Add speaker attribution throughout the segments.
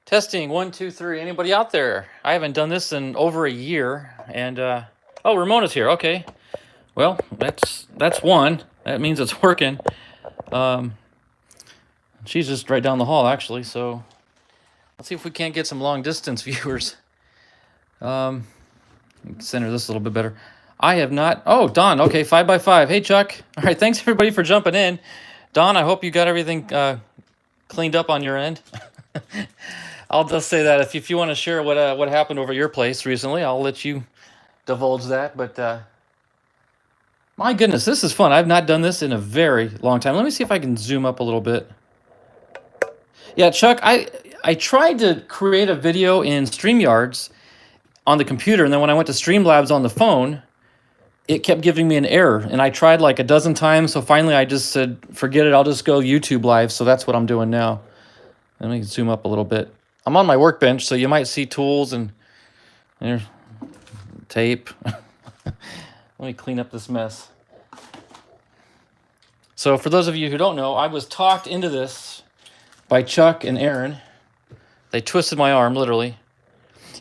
Speaker 1: Testing 1, 2, 3. Anybody out there? I haven't done this in over a year, and oh, Ramona's here. Okay, well that's one. That means it's working. She's just right down the hall, actually. So let's see if we can't get some long distance viewers. Center this a little bit better. I have not. Oh, Don. Okay, 5x5. Hey, Chuck. All right, thanks everybody for jumping in. Don, I hope you got everything cleaned up on your end. I'll just say that if you want to share what happened over your place recently, I'll let you divulge that. But my goodness, this is fun. I've not done this in a very long time. Let me see if I can zoom up a little bit. Yeah, Chuck, I tried to create a video in StreamYards on the computer, and then when I went to Streamlabs on the phone, it kept giving me an error, and I tried like a dozen times, so finally I just said, forget it, I'll just go YouTube Live, so that's what I'm doing now. Let me zoom up a little bit. I'm on my workbench, so you might see tools and there's tape. Let me clean up this mess. So for those of you who don't know, I was talked into this by Chuck and Aaron. They twisted my arm, literally.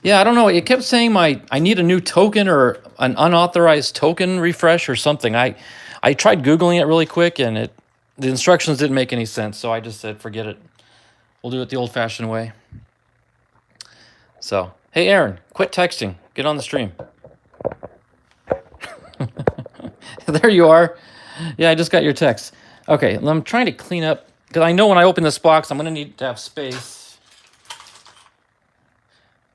Speaker 1: Yeah, I don't know. It kept saying I need a new token or an unauthorized token refresh or something. I tried Googling it really quick, and the instructions didn't make any sense, so I just said, forget it. We'll do it the old-fashioned way. So, hey, Aaron, quit texting. Get on the stream. There you are. Yeah, I just got your text. Okay, I'm trying to clean up, because I know when I open this box, I'm going to need to have space.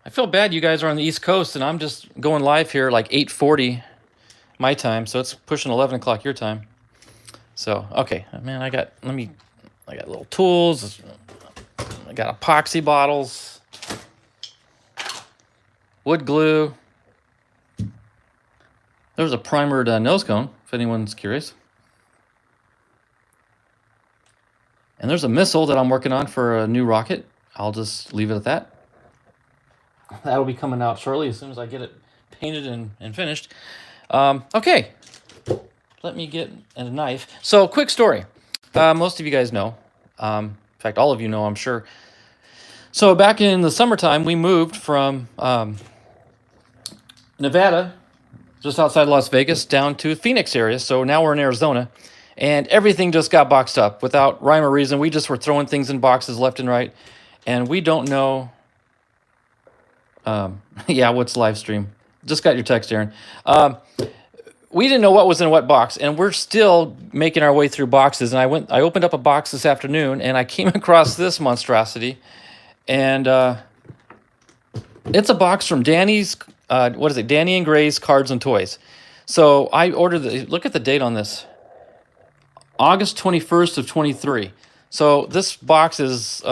Speaker 1: I feel bad you guys are on the East Coast, and I'm just going live here like 8:40 my time, so it's pushing 11 o'clock your time. So, okay, man, I got little tools. I got epoxy bottles, wood glue. There's a primered nose cone, if anyone's curious. And there's a missile that I'm working on for a new rocket. I'll just leave it at that. That'll be coming out shortly as soon as I get it painted and finished. Okay, let me get a knife. So, quick story. Most of you guys know. In fact, all of you know, I'm sure. So back in the summertime, we moved from Nevada, just outside Las Vegas, down to Phoenix area. So now we're in Arizona, and everything just got boxed up without rhyme or reason. We just were throwing things in boxes left and right, and we don't know. Yeah, what's live stream? Just got your text, Aaron. We didn't know what was in what box, and we're still making our way through boxes. And I opened up a box this afternoon, and I came across this monstrosity, and it's a box from Danny's. What is it? Danny and Gray's Cards and Toys. So I ordered look at the date on this. August 21st of 23. So this box is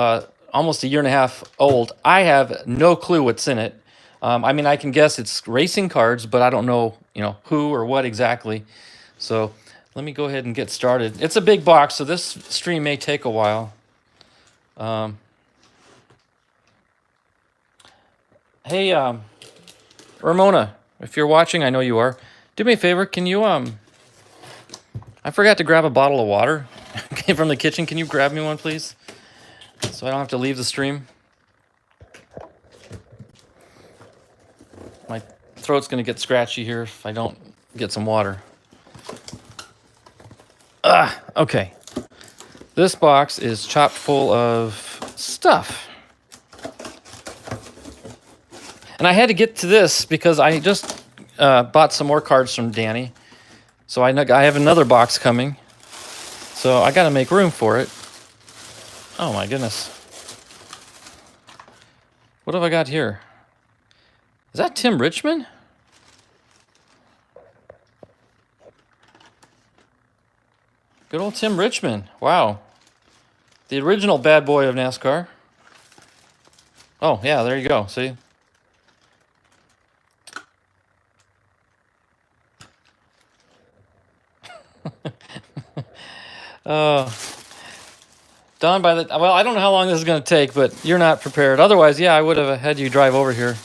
Speaker 1: almost a year and a half old. I have no clue what's in it. I mean, I can guess it's racing cards, but I don't know, who or what exactly. So let me go ahead and get started. It's a big box, so this stream may take a while. Hey, Ramona, if you're watching, I know you are. Do me a favor, can you, I forgot to grab a bottle of water from the kitchen. Can you grab me one, please? So I don't have to leave the stream. My throat's going to get scratchy here if I don't get some water. Okay. This box is chock full of stuff. And I had to get to this because I just bought some more cards from Danny. So I have another box coming. So I got to make room for it. Oh my goodness. What have I got here? Is that Tim Richmond? Good old Tim Richmond. Wow. The original bad boy of NASCAR. Oh, yeah, there you go. See? Don, well, I don't know how long this is going to take, but you're not prepared. Otherwise, yeah, I would have had you drive over here.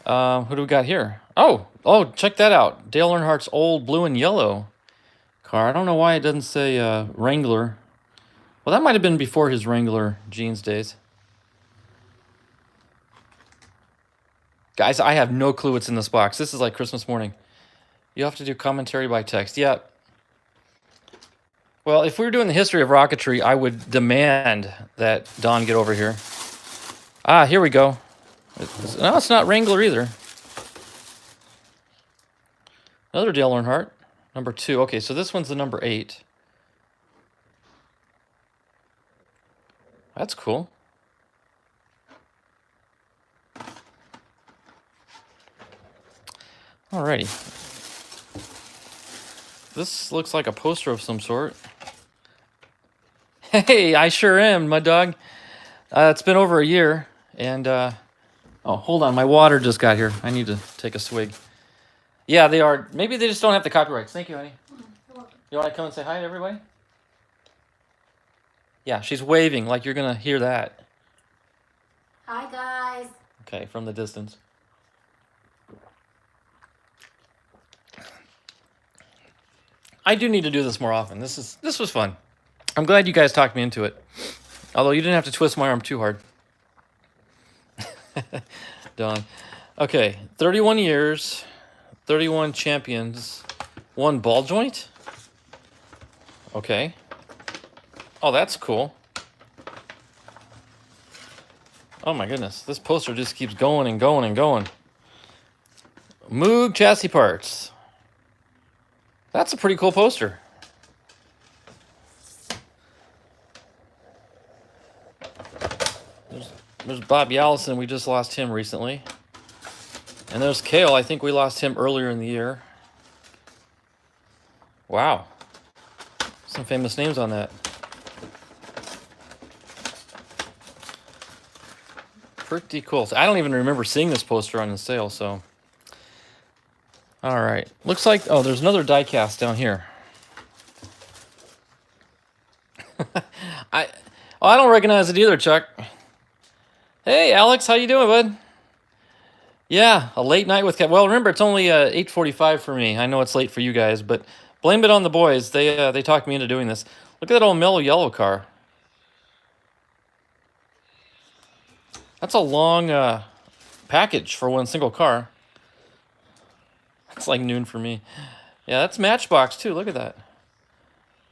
Speaker 1: Who do we got here? Oh, check that out. Dale Earnhardt's old blue and yellow car. I don't know why it doesn't say Wrangler. Well, that might have been before his Wrangler jeans days. Guys, I have no clue what's in this box. This is like Christmas morning. You have to do commentary by text. Yeah. Well, if we were doing the history of rocketry, I would demand that Don get over here. Ah, here we go. No, it's not Wrangler either. Another Dale Earnhardt, number 2. Okay, so this one's the number 8. That's cool. Alrighty. This looks like a poster of some sort. Hey, I sure am, my dog. It's been over a year, and oh, hold on, my water just got here. I need to take a swig. Yeah, they are. Maybe they just don't have the copyrights. Thank you, honey. You want to come and say hi to everybody? Yeah, she's waving like you're gonna hear that.
Speaker 2: Hi, guys.
Speaker 1: Okay, from the distance. I do need to do this more often. This was fun. I'm glad you guys talked me into it. Although you didn't have to twist my arm too hard. Don. Okay, 31 years, 31 champions, 1 ball joint? Okay. Oh, that's cool. Oh my goodness, this poster just keeps going and going and going. Moog chassis parts. That's a pretty cool poster. There's Bob Yallison. We just lost him recently. And there's Kale. I think we lost him earlier in the year. Wow. Some famous names on that. Pretty cool. I don't even remember seeing this poster on the sale, so. All right. Looks like, oh, there's another die cast down here. I don't recognize it either, Chuck. Hey, Alex, how you doing, bud? Yeah, a late night with Kev. Well, remember, it's only 8:45 for me. I know it's late for you guys, but blame it on the boys. They talked me into doing this. Look at that old mellow yellow car. That's a long package for one single car. It's like noon for me. Yeah, that's Matchbox, too. Look at that.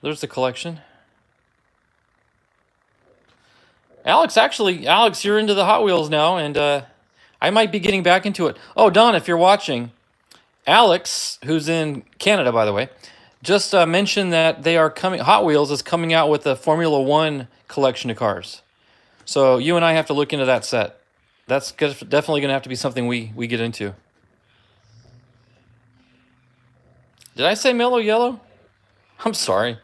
Speaker 1: There's the collection. Alex, you're into the Hot Wheels now, and I might be getting back into it. Oh, Don, if you're watching, Alex, who's in Canada, by the way, just mentioned that they are coming. Hot Wheels is coming out with a Formula One collection of cars. So you and I have to look into that set. That's definitely going to have to be something we get into. Did I say mellow yellow? I'm sorry.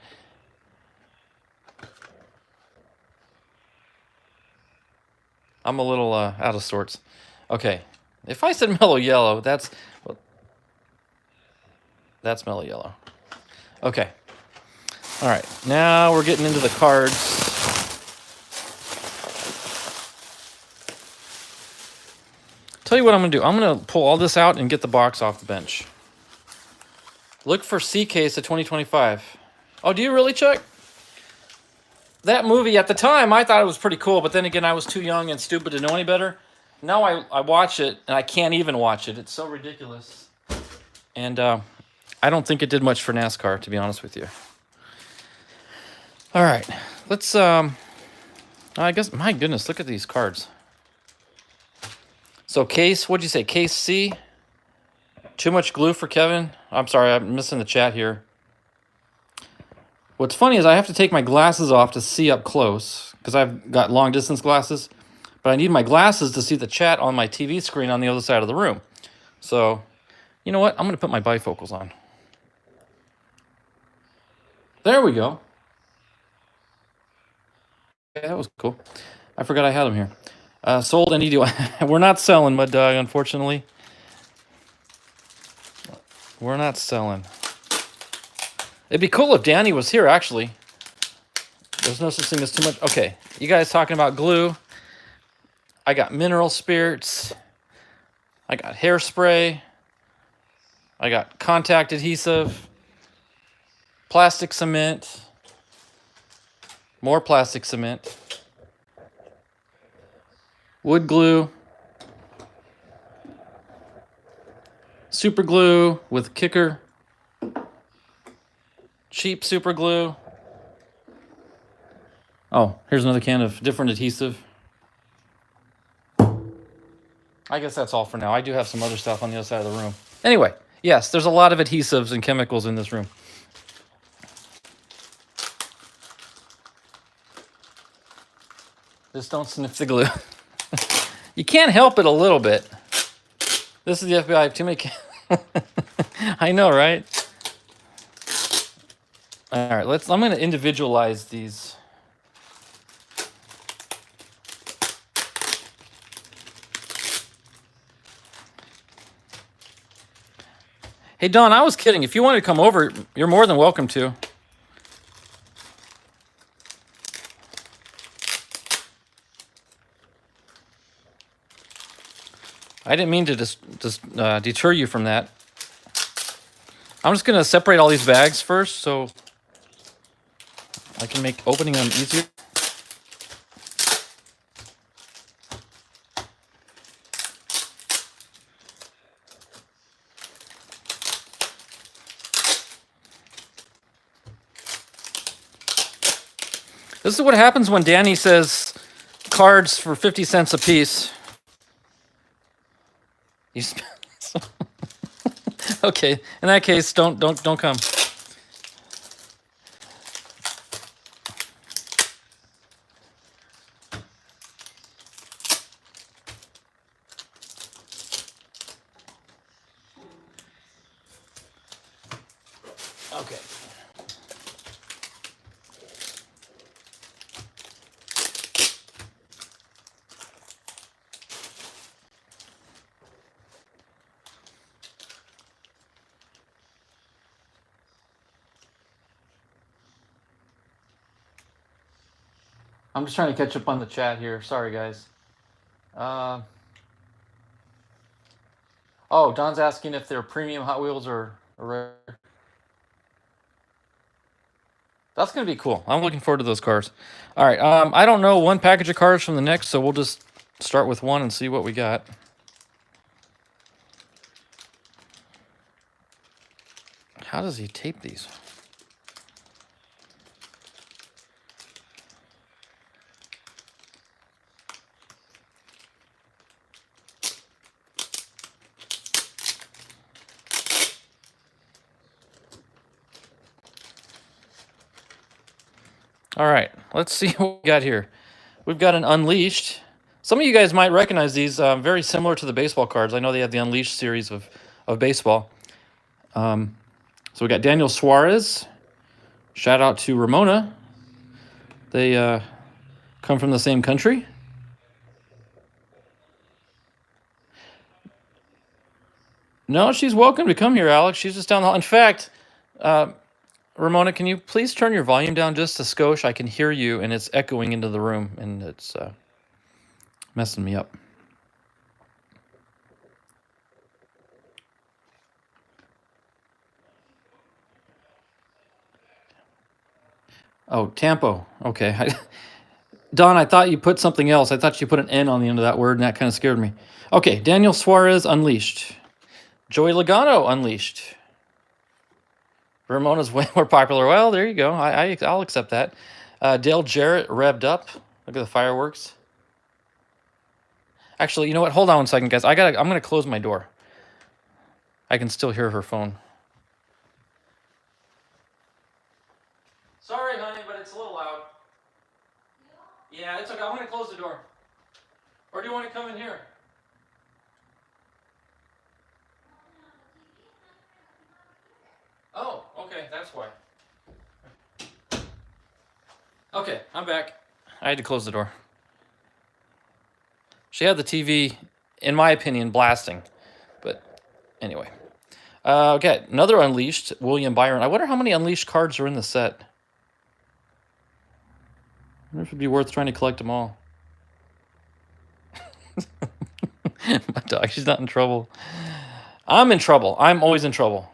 Speaker 1: I'm a little out of sorts. Okay. If I said mellow yellow, that's mellow yellow. Okay. All right. Now we're getting into the cards. Tell you what I'm going to do. I'm going to pull all this out and get the box off the bench. Look for C Case of 2025. Oh, do you really, Chuck? That movie, at the time, I thought it was pretty cool, but then again, I was too young and stupid to know any better. Now I watch it, and I can't even watch it. It's so ridiculous. And I don't think it did much for NASCAR, to be honest with you. All right. Let's, I guess, my goodness, look at these cards. So case, what'd you say, case C? Too much glue for Kevin? I'm sorry, I'm missing the chat here. What's funny is I have to take my glasses off to see up close because I've got long distance glasses, but I need my glasses to see the chat on my TV screen on the other side of the room. So, you know what? I'm going to put my bifocals on. There we go. Okay, that was cool. I forgot I had them here. Sold any deal. We're not selling, Mud Dog, unfortunately. We're not selling. It'd be cool if Danny was here, actually. There's no such thing as too much. Okay, you guys talking about glue. I got mineral spirits. I got hairspray. I got contact adhesive. Plastic cement. More plastic cement. Wood glue. Super glue with kicker. Cheap super glue. Oh, here's another can of different adhesive. I guess that's all for now. I do have some other stuff on the other side of the room. Anyway, yes, there's a lot of adhesives and chemicals in this room. Just don't sniff the glue. You can't help it a little bit. This is the FBI. I have too many. I know, right? All right, I'm going to individualize these. Hey, Don, I was kidding. If you want to come over, you're more than welcome to. I didn't mean to just deter you from that. I'm just going to separate all these bags first so I can make opening them easier. This is what happens when Danny says cards for 50 cents a piece. Okay, in that case, don't come. Okay. I'm just trying to catch up on the chat here. Sorry, guys. Oh, Don's asking if they're premium Hot Wheels or rare. That's going to be cool. I'm looking forward to those cars. All right. I don't know one package of cars from the next, so we'll just start with one and see what we got. How does he tape these? All right, let's see what we got here. We've got an Unleashed. Some of you guys might recognize these, very similar to the baseball cards. I know they have the Unleashed series of baseball. So we got Daniel Suarez. Shout out to Ramona. They come from the same country. No, she's welcome to come here, Alex. She's just down the hall. In fact, Ramona, can you please turn your volume down just a skosh? I can hear you, and it's echoing into the room, and it's messing me up. Oh, Tampo. Okay. Don, I thought you put something else. I thought you put an N on the end of that word, and that kind of scared me. Okay, Daniel Suarez, Unleashed. Joey Logano, Unleashed. Ramona's way more popular. Well, there you go. I'll accept that. Dale Jarrett, Revved Up. Look at the fireworks. Actually, you know what? Hold on one second, guys. I'm gonna close my door. I can still hear her phone. Sorry, honey, but it's a little loud. Yeah, it's okay. I'm gonna close the door. Or do you want to come in here? Oh, okay, that's why. Okay, I'm back. I had to close the door. She had the TV, in my opinion, blasting. But anyway. Okay, another Unleashed, William Byron. I wonder how many Unleashed cards are in the set. I wonder if it'd be worth trying to collect them all. My dog, she's not in trouble. I'm in trouble. I'm always in trouble.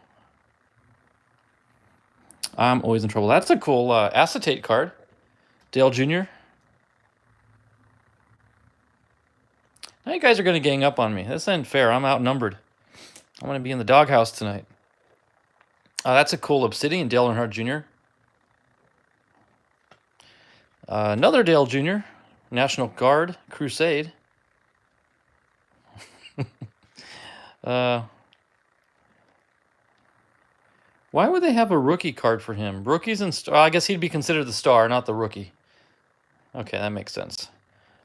Speaker 1: I'm always in trouble. That's a cool acetate card. Dale Jr. Now you guys are going to gang up on me. This isn't fair. I'm outnumbered. I'm going to be in the doghouse tonight. That's a cool Obsidian, Dale Earnhardt Jr. Another Dale Jr., National Guard, Crusade. Why would they have a rookie card for him? Rookies and star. I guess he'd be considered the star, not the rookie. Okay, that makes sense.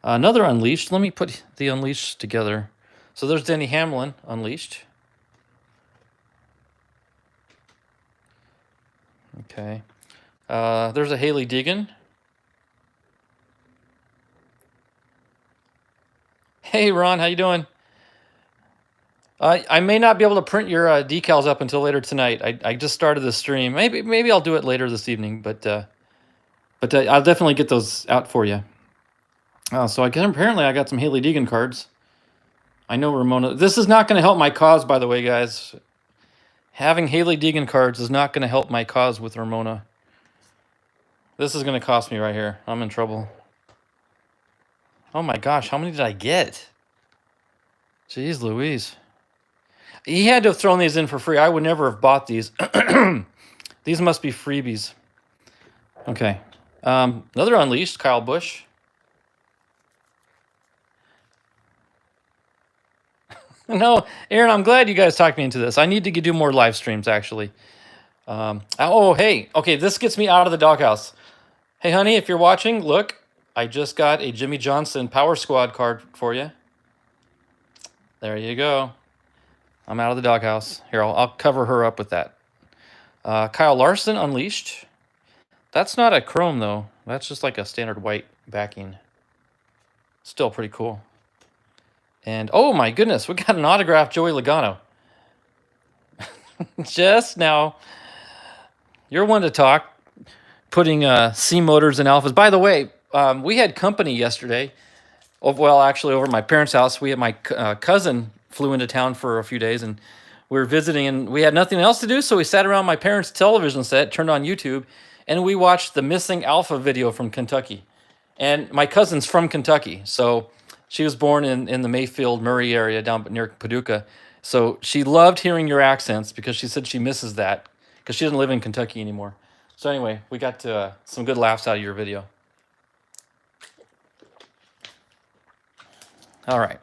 Speaker 1: Another Unleashed. Let me put the Unleashed together. So there's Denny Hamlin, Unleashed. Okay. There's a Haley Deegan. Hey, Ron, how you doing? I may not be able to print your decals up until later tonight. I just started the stream. Maybe I'll do it later this evening, but I'll definitely get those out for you. So apparently I got some Haley Deegan cards. I know Ramona. This is not going to help my cause, by the way, guys. Having Haley Deegan cards is not going to help my cause with Ramona. This is going to cost me right here. I'm in trouble. Oh my gosh, how many did I get? Jeez Louise. He had to have thrown these in for free. I would never have bought these. These must be freebies. Okay. Another Unleashed, Kyle Busch. No, Aaron, I'm glad you guys talked me into this. I need to do more live streams, actually. Oh, hey. Okay, this gets me out of the doghouse. Hey, honey, if you're watching, look. I just got a Jimmy Johnson Power Squad card for you. There you go. I'm out of the doghouse. Here, I'll cover her up with that. Kyle Larson, Unleashed. That's not a chrome, though. That's just like a standard white backing. Still pretty cool. And, oh my goodness, we got an autographed Joey Logano. Just now. You're one to talk. Putting C motors and alphas. By the way, we had company yesterday. Well, actually, over at my parents' house, we had my cousin flew into town for a few days, and we were visiting, and we had nothing else to do, so we sat around my parents' television set, turned on YouTube, and we watched the Missing Alpha video from Kentucky. And my cousin's from Kentucky, so she was born in the Mayfield, Murray area down near Paducah. So she loved hearing your accents because she said she misses that because she doesn't live in Kentucky anymore. So anyway, we got some good laughs out of your video. All right.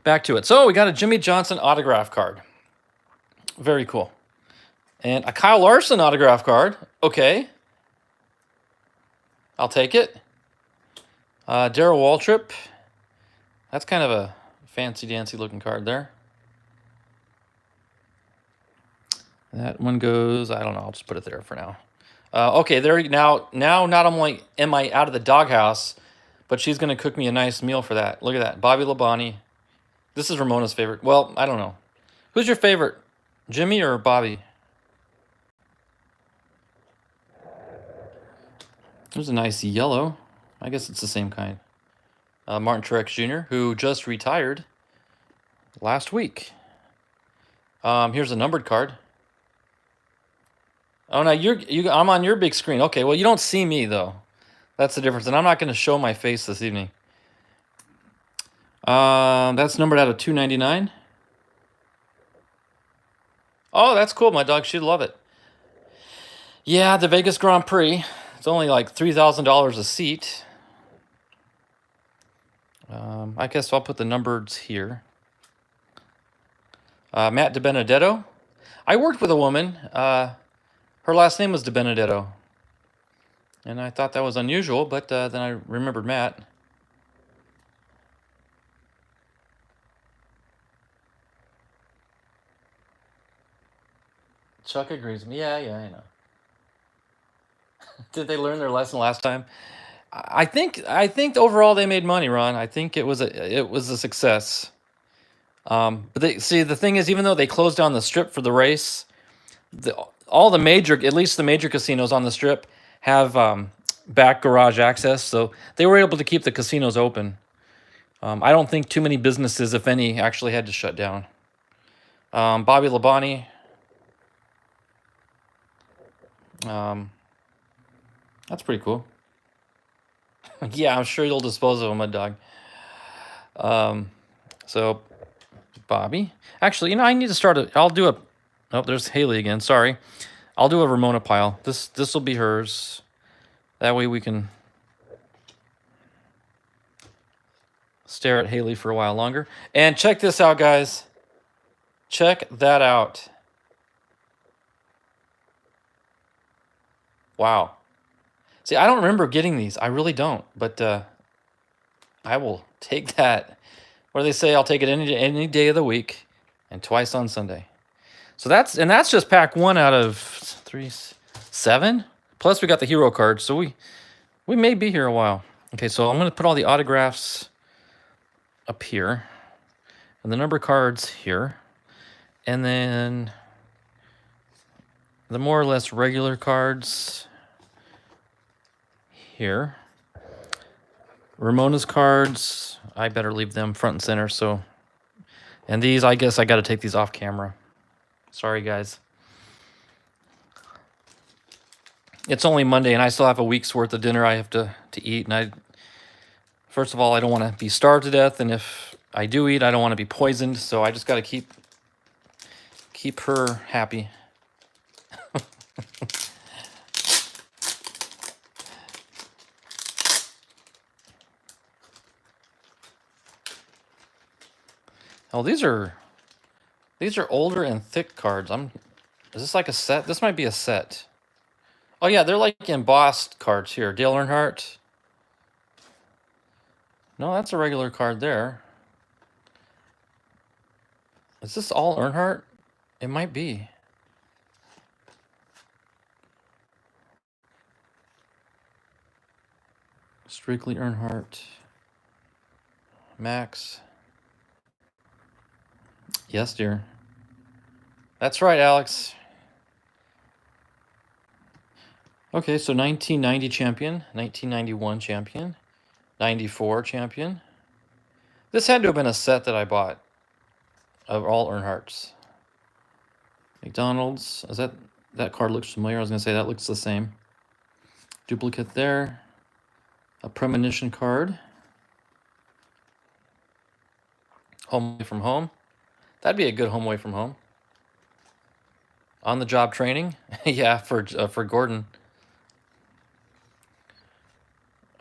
Speaker 1: Back to it. So we got a Jimmy Johnson autograph card. Very cool. And a Kyle Larson autograph card. Okay. I'll take it. Darrell Waltrip. That's kind of a fancy-dancy looking card there. That one goes, I don't know, I'll just put it there for now. Okay, there now not only am I out of the doghouse, but she's going to cook me a nice meal for that. Look at that. Bobby Labonte. This is Ramona's favorite. Well, I don't know. Who's your favorite? Jimmy or Bobby? There's a nice yellow. I guess it's the same kind. Martin Truex Jr., who just retired last week. Here's a numbered card. Oh, no, I'm on your big screen. Okay, well, you don't see me, though. That's the difference. And I'm not going to show my face this evening. That's numbered out of 299. Oh, that's cool. My dog should love it. Yeah, the Vegas Grand Prix. It's only like $3,000 a seat. I guess I'll put the numbers here. Matt DiBenedetto. I worked with a woman. Her last name was DiBenedetto. And I thought that was unusual, but then I remembered Matt. Chuck agrees with me. Yeah, I know. Did they learn their lesson last time? I think overall they made money, Ron. I think it was a success. But the thing is, even though they closed down the strip for the race, at least the major casinos on the strip have back garage access, so they were able to keep the casinos open. I don't think too many businesses, if any, actually had to shut down. Bobby Labonte. That's pretty cool. Yeah, I'm sure you'll dispose of them, Mud Dog. So Bobby. Actually, you know, I need to start I'll do a. Oh, there's Haley again. Sorry. I'll do a Ramona pile. This will be hers. That way we can stare at Haley for a while longer. And check this out, guys. Check that out. Wow. See, I don't remember getting these. I really don't. But I will take that. What do they say? I'll take it any day of the week and twice on Sunday. So that's just pack 1 out of 7. Plus we got the hero card, so we may be here a while. Okay, so I'm going to put all the autographs up here and the number cards here. And then the more or less regular cards here. Ramona's cards, I better leave them front and center. So, and these, I guess I got to take these off camera. Sorry, guys. It's only Monday, and I still have a week's worth of dinner I have to eat. And first of all, I don't want to be starved to death, and if I do eat, I don't want to be poisoned. So I just got to keep her happy. Oh, these are older and thick cards. Is this like a set? This might be a set. Oh yeah, they're like embossed cards here. Dale Earnhardt. No, that's a regular card there. Is this all Earnhardt? It might be. Strictly Earnhardt. Max. Yes, dear. That's right, Alex. Okay, so 1990 champion, 1991 champion, 94 champion. This had to have been a set that I bought of all Earnhardts. McDonald's. Is that card looks familiar? I was going to say that looks the same. Duplicate there. A premonition card. Home away from home. That'd be a good home away from home. On the job training. Yeah, for Gordon.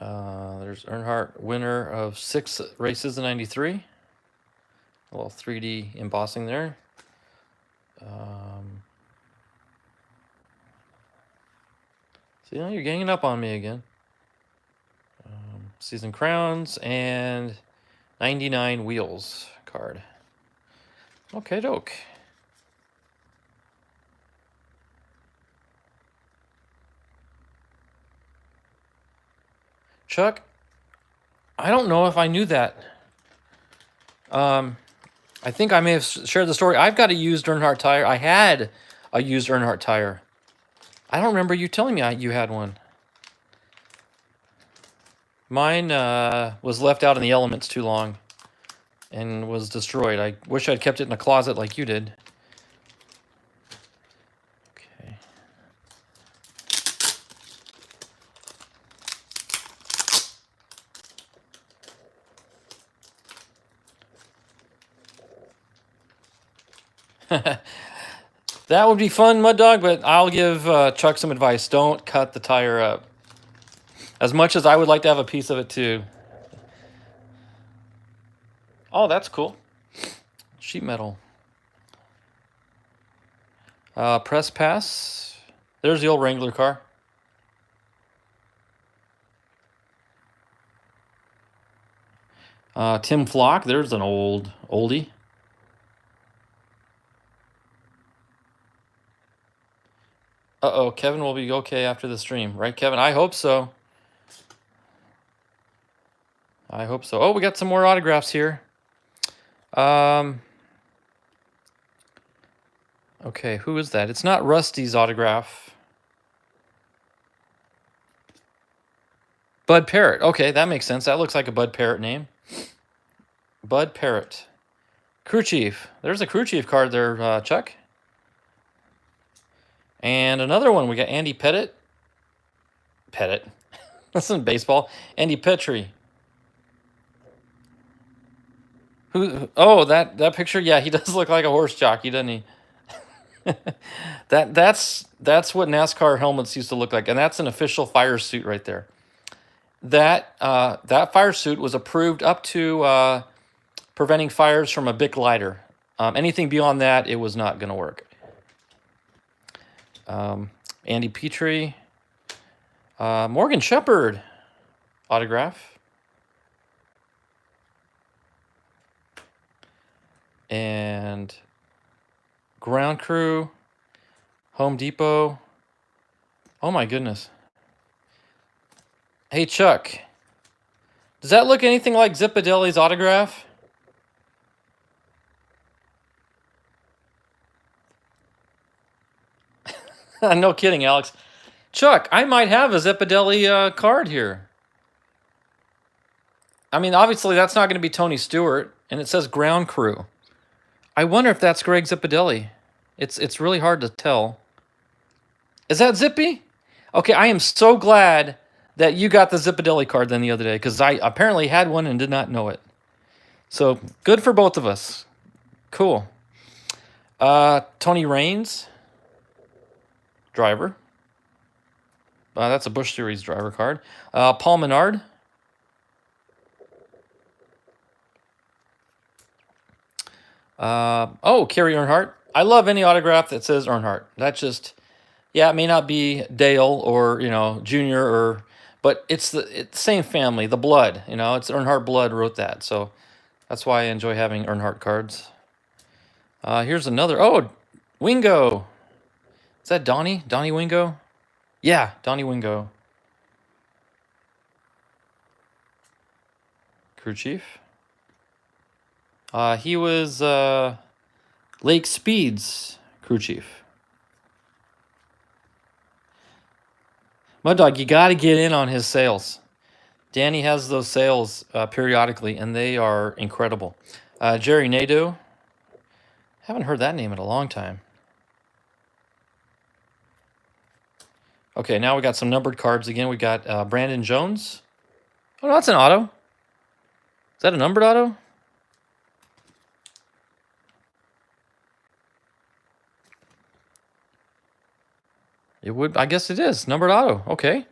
Speaker 1: There's Earnhardt, winner of 6 races in 93. A little 3D embossing there. So, you know, you're ganging up on me again. Season crowns and 99 wheels card. Okay, doke. Chuck, I don't know if I knew that. I think I may have shared the story. I've got a used Earnhardt tire. I had a used Earnhardt tire. I don't remember you telling me you had one. Mine was left out in the elements too long and was destroyed. I wish I'd kept it in a closet like you did. Okay. That would be fun, Mud Dog, but I'll give Chuck some advice. Don't cut the tire up. As much as I would like to have a piece of it too. Oh, that's cool. Sheet metal. Press pass. There's the old Wrangler car. Tim Flock. There's an oldie. Uh-oh, Kevin will be okay after the stream. Right, Kevin? I hope so. I hope so. Oh, we got some more autographs here. Okay, who is that? It's not Rusty's autograph. Bud Parrott. Okay, that makes sense. That looks like a Bud Parrott name. Bud Parrott. Crew Chief. There's a Crew Chief card there, Chuck. And another one. We got Andy Pettit. That's in baseball. Andy Petrie. Who? Oh, that picture. Yeah, he does look like a horse jockey, doesn't he? That's what NASCAR helmets used to look like, and that's an official fire suit right there. That fire suit was approved up to preventing fires from a Bic lighter. Anything beyond that, it was not going to work. Andy Petrie, Morgan Shepherd autograph, and Ground Crew, Home Depot. Oh my goodness. Hey Chuck, does that look anything like Zipadelli's autograph? No kidding, Alex. Chuck, I might have a Zipadelli card here. I mean, obviously that's not going to be Tony Stewart, and it says Ground Crew. I wonder if that's Greg Zipadelli. It's really hard to tell. Is that Zippy? Okay, I am so glad that you got the Zipadelli card then the other day, because I apparently had one and did not know it. So good for both of us. Cool. Tony Raines, driver. That's a Busch Series driver card. Paul Menard. Kerry Earnhardt. I love any autograph that says Earnhardt. That just, yeah, it may not be Dale or, Junior but it's the same family, the blood, it's Earnhardt blood wrote that. So that's why I enjoy having Earnhardt cards. Here's another, Wingo. Is that Donnie? Donnie Wingo? Yeah, Donnie Wingo. Crew chief. He was Lake Speed's crew chief. Mud Dog, you got to get in on his sales. Danny has those sales periodically, and they are incredible. Jerry Nadeau. Haven't heard that name in a long time. Okay, now we got some numbered cards again. We got Brandon Jones. Oh, no, that's an auto. Is that a numbered auto? It would, I guess it is. Numbered auto. Okay.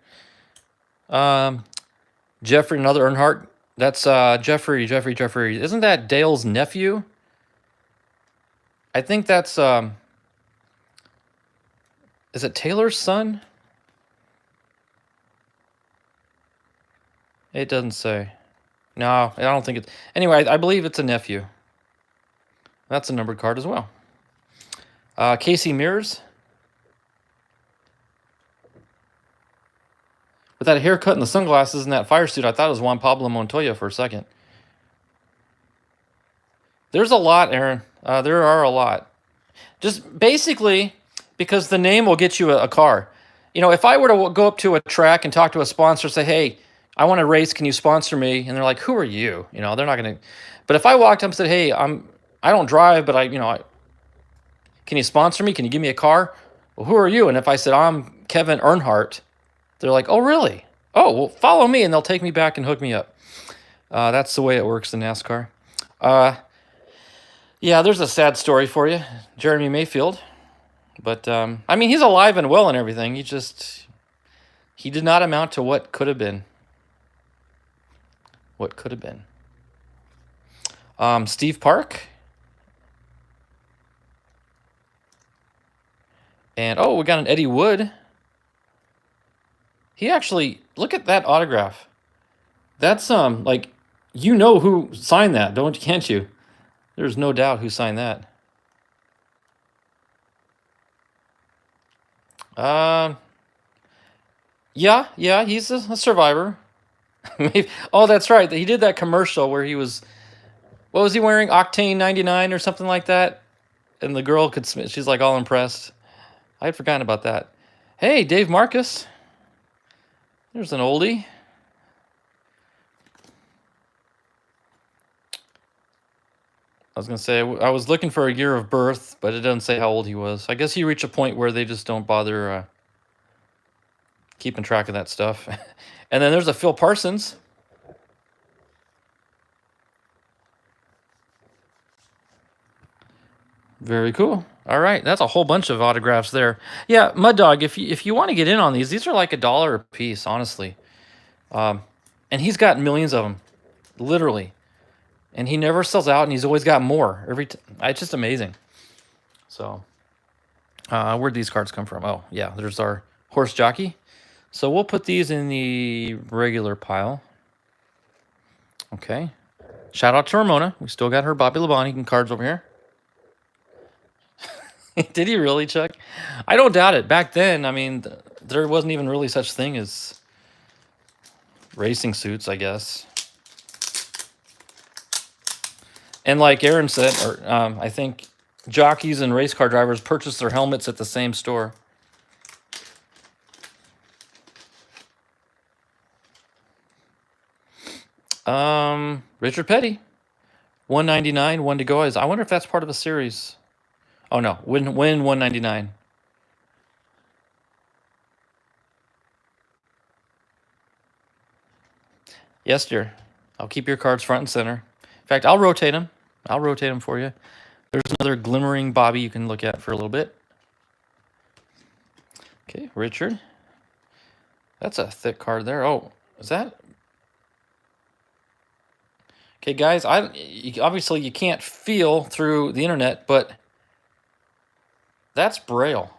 Speaker 1: Jeffrey, another Earnhardt. That's Jeffrey. Isn't that Dale's nephew? I think that's is it Taylor's son? It doesn't say. No, I don't think it's. Anyway, I believe it's a nephew. That's a numbered card as well. Casey Mears. With that haircut and the sunglasses and that fire suit, I thought it was Juan Pablo Montoya for a second. There's a lot, Aaron. There are a lot. Just basically because the name will get you a car. If I were to go up to a track and talk to a sponsor, say, hey, I want to race, can you sponsor me? And they're like, who are you? They're not going to. But if I walked up and said, hey, I don't drive, but can you sponsor me? Can you give me a car? Well, who are you? And if I said, I'm Kevin Earnhardt, they're like, oh, really? Oh, well, follow me, and they'll take me back and hook me up. That's the way it works in NASCAR. Yeah, there's a sad story for you. Jeremy Mayfield. But, he's alive and well and everything. He did not amount to what could have been. What could have been. Steve Park. And, we got an Eddie Wood. He actually, look at that autograph. That's, who signed that, can't you? There's no doubt who signed that. Yeah, he's a survivor. Maybe. Oh, that's right. He did that commercial where he was, what was he wearing? Octane 99 or something like that? And the girl she's like all impressed. I had forgotten about that. Hey, Dave Marcus. There's an oldie. I was going to say, I was looking for a year of birth, but it doesn't say how old he was. I guess he reached a point where they just don't bother keeping track of that stuff. And then there's a Phil Parsons. Very cool. All right, that's a whole bunch of autographs there. Yeah, Mud Dog, if you want to get in on these are like $1 a piece, honestly. And he's got millions of them, literally. And he never sells out, and he's always got more every time. It's just amazing. So, where'd these cards come from? Oh, yeah, there's our horse jockey. So we'll put these in the regular pile. Okay. Shout out to Ramona. We still got her Bobby Labonte cards over here. Did he really, Chuck? I don't doubt it. Back then, I mean, there wasn't even really such thing as racing suits, I guess. And like Aaron said, or I think jockeys and race car drivers purchase their helmets at the same store. Richard Petty, 199, one to go. I wonder if that's part of a series. Oh no, win 199. Yes, dear. I'll keep your cards front and center. In fact, I'll rotate them. I'll rotate them for you. There's another glimmering Bobby you can look at for a little bit. Okay, Richard. That's a thick card there. Oh, is that? Okay, guys, obviously you can't feel through the internet, but that's Braille.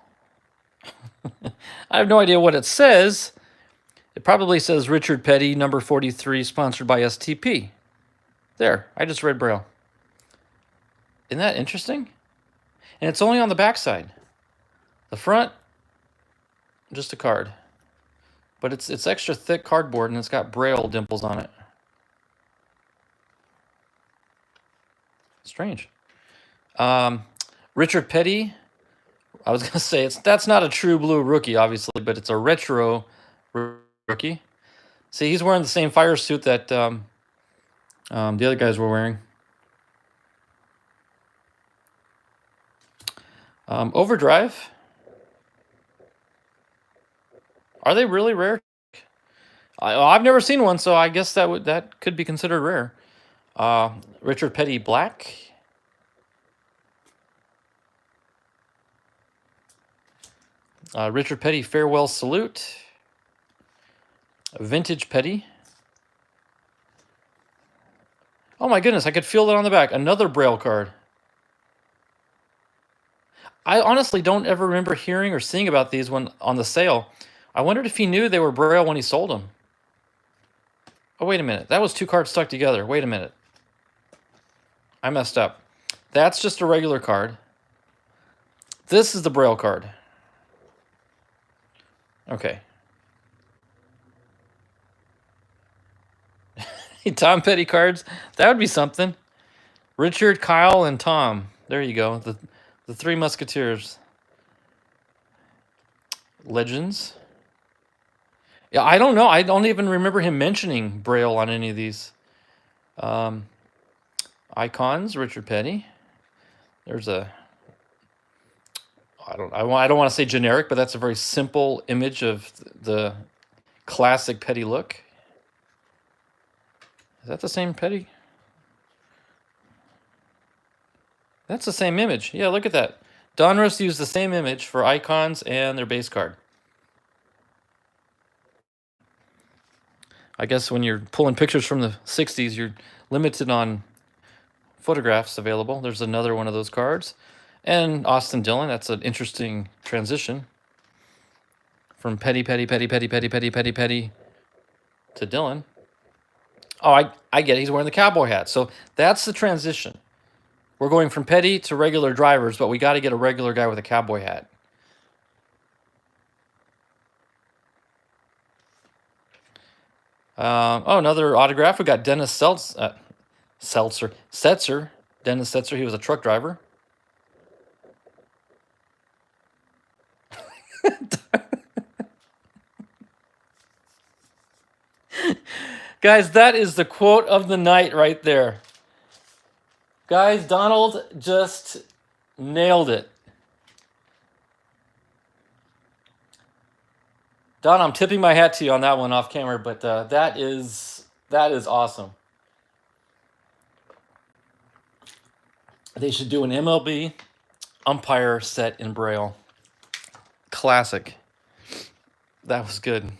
Speaker 1: I have no idea what it says. It probably says Richard Petty, number 43, sponsored by STP. There, I just read Braille. Isn't that interesting? And it's only on the back side. The front, just a card. But it's extra thick cardboard, and it's got Braille dimples on it. Strange. Richard Petty, I was going to say, that's not a true blue rookie, obviously, but it's a retro rookie. See, he's wearing the same fire suit that the other guys were wearing. Overdrive. Are they really rare? I've never seen one, so I guess that could be considered rare. Richard Petty Black. Richard Petty Farewell Salute. Vintage Petty. Oh my goodness, I could feel that on the back. Another Braille card. I honestly don't ever remember hearing or seeing about these when on the sale. I wondered if he knew they were Braille when he sold them. Oh, wait a minute. That was two cards stuck together. Wait a minute. I messed up. That's just a regular card. This is the Braille card. Okay. Tom Petty cards. That would be something. Richard, Kyle, and Tom. There you go. The Three Musketeers. Legends. Yeah, I don't know. I don't even remember him mentioning Braille on any of these. Icons, Richard Petty. There's a... I don't want to say generic, but that's a very simple image of the classic Petty look. Is that the same Petty? That's the same image. Yeah, look at that. Donruss used the same image for icons and their base card. I guess when you're pulling pictures from the 60s, you're limited on photographs available. There's another one of those cards. And Austin Dillon, that's an interesting transition. From Petty to Dillon. Oh, I get it. He's wearing the cowboy hat. So that's the transition. We're going from Petty to regular drivers, but we got to get a regular guy with a cowboy hat. Oh, another autograph. We got Dennis Setzer. Dennis Setzer. He was a truck driver. Guys, that is the quote of the night right there. Guys, Donald just nailed it. Don, I'm tipping my hat to you on that one off camera, but that is awesome. They should do an MLB umpire set in Braille. Classic. That was good.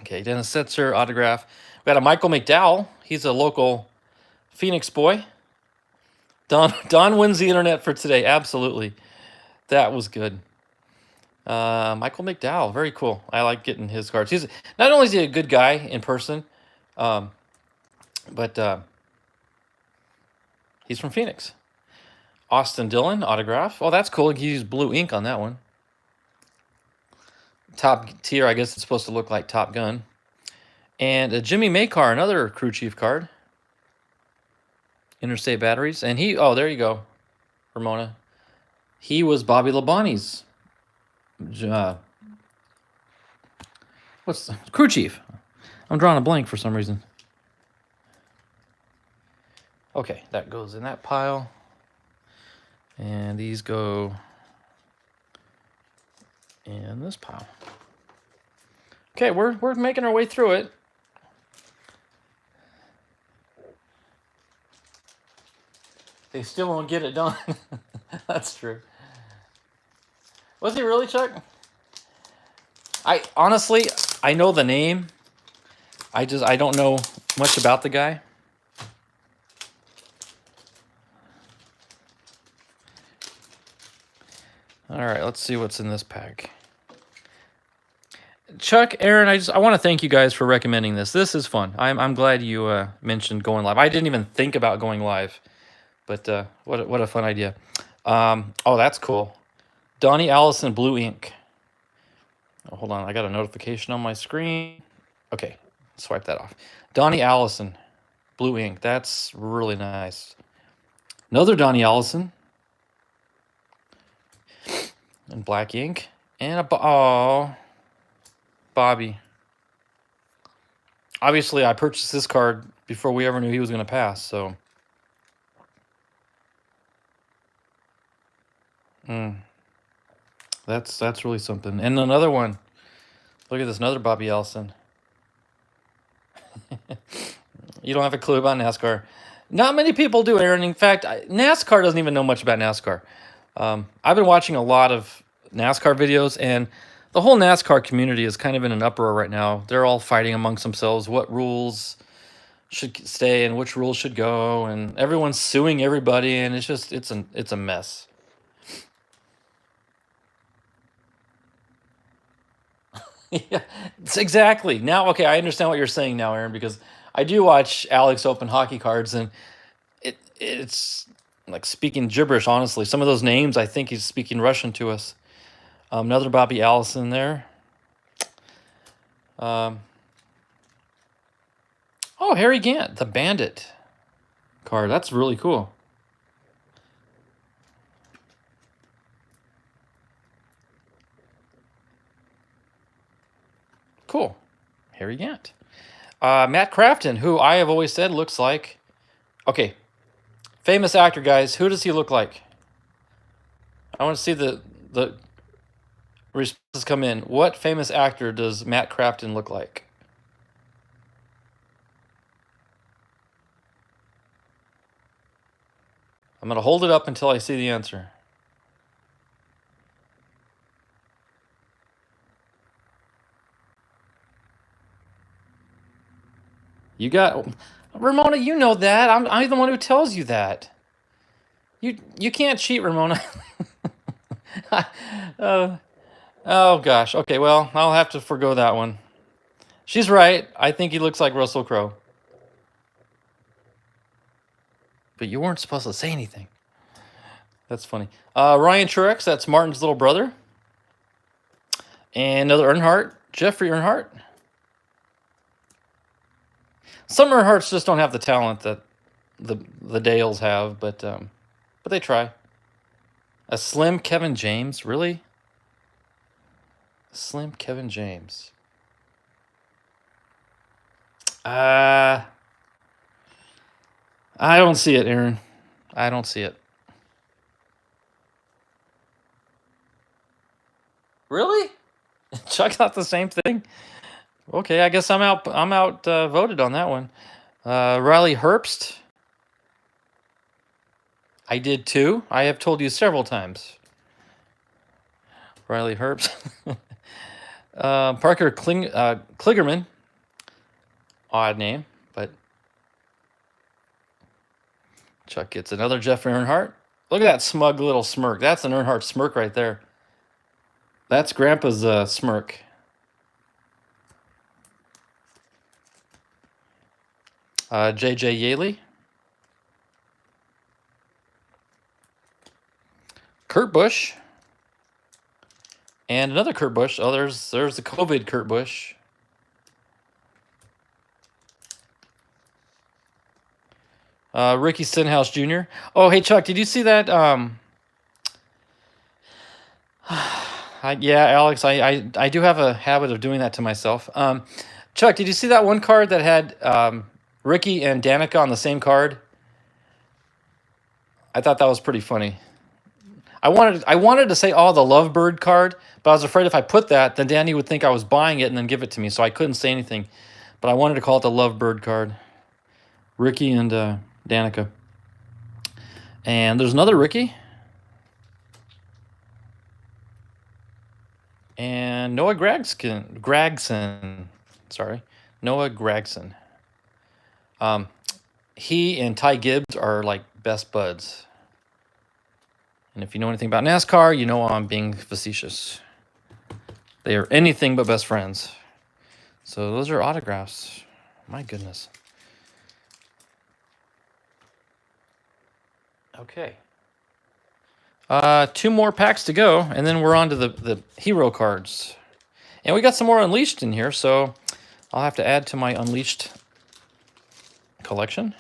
Speaker 1: Okay, Dennis Setzer, autograph. We got a Michael McDowell. He's a local Phoenix boy. Don wins the internet for today. Absolutely. That was good. Michael McDowell, very cool. I like getting his cards. He's not only is he a good guy in person, but he's from Phoenix. Austin Dillon, autograph. Oh, that's cool. He used blue ink on that one. Top tier, I guess it's supposed to look like Top Gun. And a Jimmy Makar, another crew chief card. Interstate Batteries. And oh, there you go, Ramona. He was Bobby Labonte's what's crew chief? I'm drawing a blank for some reason. Okay, that goes in that pile. And these go in this pile. Okay, we're making our way through it. They still won't get it done. That's true. Was he really, Chuck? I honestly know the name. I don't know much about the guy. All right, let's see what's in this pack. Chuck, Aaron, I want to thank you guys for recommending this. This is fun. I'm glad you mentioned going live. I didn't even think about going live, but what a fun idea. Oh, that's cool. Donnie Allison, blue ink. Oh, hold on, I got a notification on my screen. Okay, swipe that off. Donnie Allison, blue ink. That's really nice. Another Donnie Allison. And black ink. And Bobby. Obviously, I purchased this card before we ever knew he was going to pass, so. That's really something. And another one. Look at this, another Bobby Allison. You don't have a clue about NASCAR. Not many people do, Aaron. In fact, NASCAR doesn't even know much about NASCAR. I've been watching a lot of NASCAR videos, and the whole NASCAR community is kind of in an uproar right now. They're all fighting amongst themselves what rules should stay and which rules should go, and everyone's suing everybody, and it's a mess. Yeah, exactly. Now, okay, I understand what you're saying now, Aaron, because I do watch Alex open hockey cards, and it's like speaking gibberish, honestly. Some of those names, I think he's speaking Russian to us. Another Bobby Allison there. Oh, Harry Gant, the Bandit card. That's really cool. Cool. Harry Gant. Matt Crafton, who I have always said looks like... Okay, famous actor, guys. Who does he look like? I want to see the responses come in. What famous actor does Matt Crafton look like? I'm going to hold it up until I see the answer. You got... Ramona, you know that. I'm the one who tells you that. You can't cheat, Ramona. Oh, gosh. Okay, well, I'll have to forgo that one. She's right. I think he looks like Russell Crowe. But you weren't supposed to say anything. That's funny. Ryan Truex, that's Martin's little brother. And another Earnhardt, Jeffrey Earnhardt. Some Earnhardts just don't have the talent that the Dales have, but they try. A slim Kevin James, really? Slim Kevin James. I don't see it, Aaron. I don't see it. Really? Chuck thought the same thing. Okay, I guess I'm out. I'm out voted on that one. Riley Herbst. I did too. I have told you several times. Riley Herbst. Parker Kligerman. Odd name, but Chuck gets another Jeff Earnhardt. Look at that smug little smirk. That's an Earnhardt smirk right there. That's Grandpa's smirk. J.J. Yaley. Kurt Busch. And another Kurt Busch. Oh, there's the COVID Kurt Busch. Ricky Stenhouse Jr. Oh, hey, Chuck, did you see that? Yeah, Alex, I do have a habit of doing that to myself. Chuck, did you see that one card that had Ricky and Danica on the same card? I thought that was pretty funny. I wanted to say, oh, the Lovebird card, but I was afraid if I put that, then Danny would think I was buying it and then give it to me, so I couldn't say anything. But I wanted to call it the Lovebird card. Ricky and Danica. And there's another Ricky. And Noah Gragson. Sorry. Noah Gragson. He and Ty Gibbs are like best buds. And if you know anything about NASCAR, you know I'm being facetious. They are anything but best friends. So those are autographs. My goodness. Okay. 2 more packs to go, and then we're on to the hero cards. And we got some more Unleashed in here, so I'll have to add to my Unleashed collection.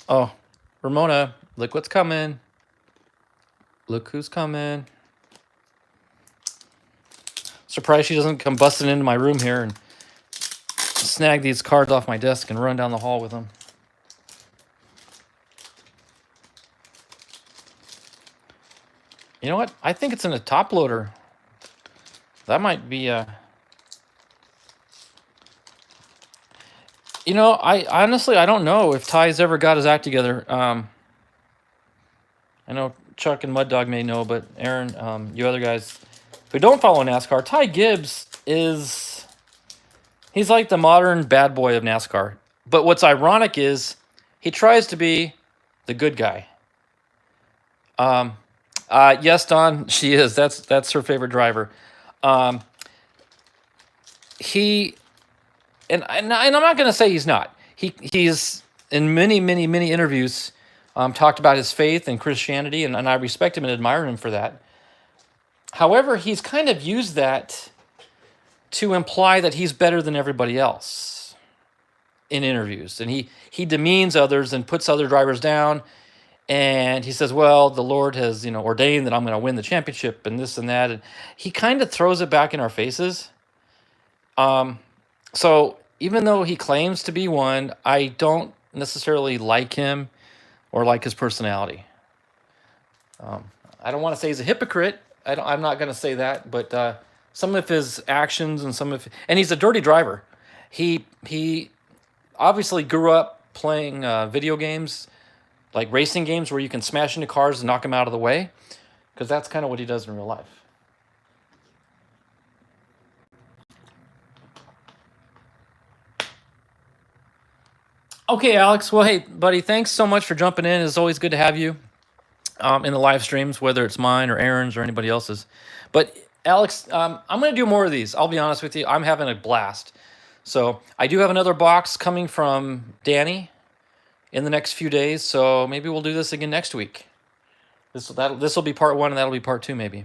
Speaker 1: Oh, Ramona, look what's coming. Look who's coming. Surprised she doesn't come busting into my room here and snag these cards off my desk and run down the hall with them. You know what? I think it's in a top loader. That might be You know, I honestly don't know if Ty's ever got his act together. I know Chuck and Mud Dog may know, but Aaron, you other guys who don't follow NASCAR, Ty Gibbs he's like the modern bad boy of NASCAR. But what's ironic is he tries to be the good guy. Yes, Don, she is. That's her favorite driver. And I'm not going to say he's not. He's in many interviews talked about his faith and Christianity, and I respect him and admire him for that. However, he's kind of used that to imply that he's better than everybody else in interviews, and he demeans others and puts other drivers down. And he says, well, the Lord has, ordained that I'm going to win the championship and this and that. And he kind of throws it back in our faces. So even though he claims to be one, I don't necessarily like him or like his personality. I don't want to say he's a hypocrite. I'm not going to say that, but some of his actions and he's a dirty driver. He obviously grew up playing video games, like racing games where you can smash into cars and knock them out of the way, because that's kind of what he does in real life. Okay, Alex. Well, hey, buddy, thanks so much for jumping in. It's always good to have you in the live streams, whether it's mine or Aaron's or anybody else's. But, Alex, I'm going to do more of these. I'll be honest with you. I'm having a blast. So I do have another box coming from Danny in the next few days, so maybe we'll do this again next week. This will be part 1, and that'll be part 2, maybe.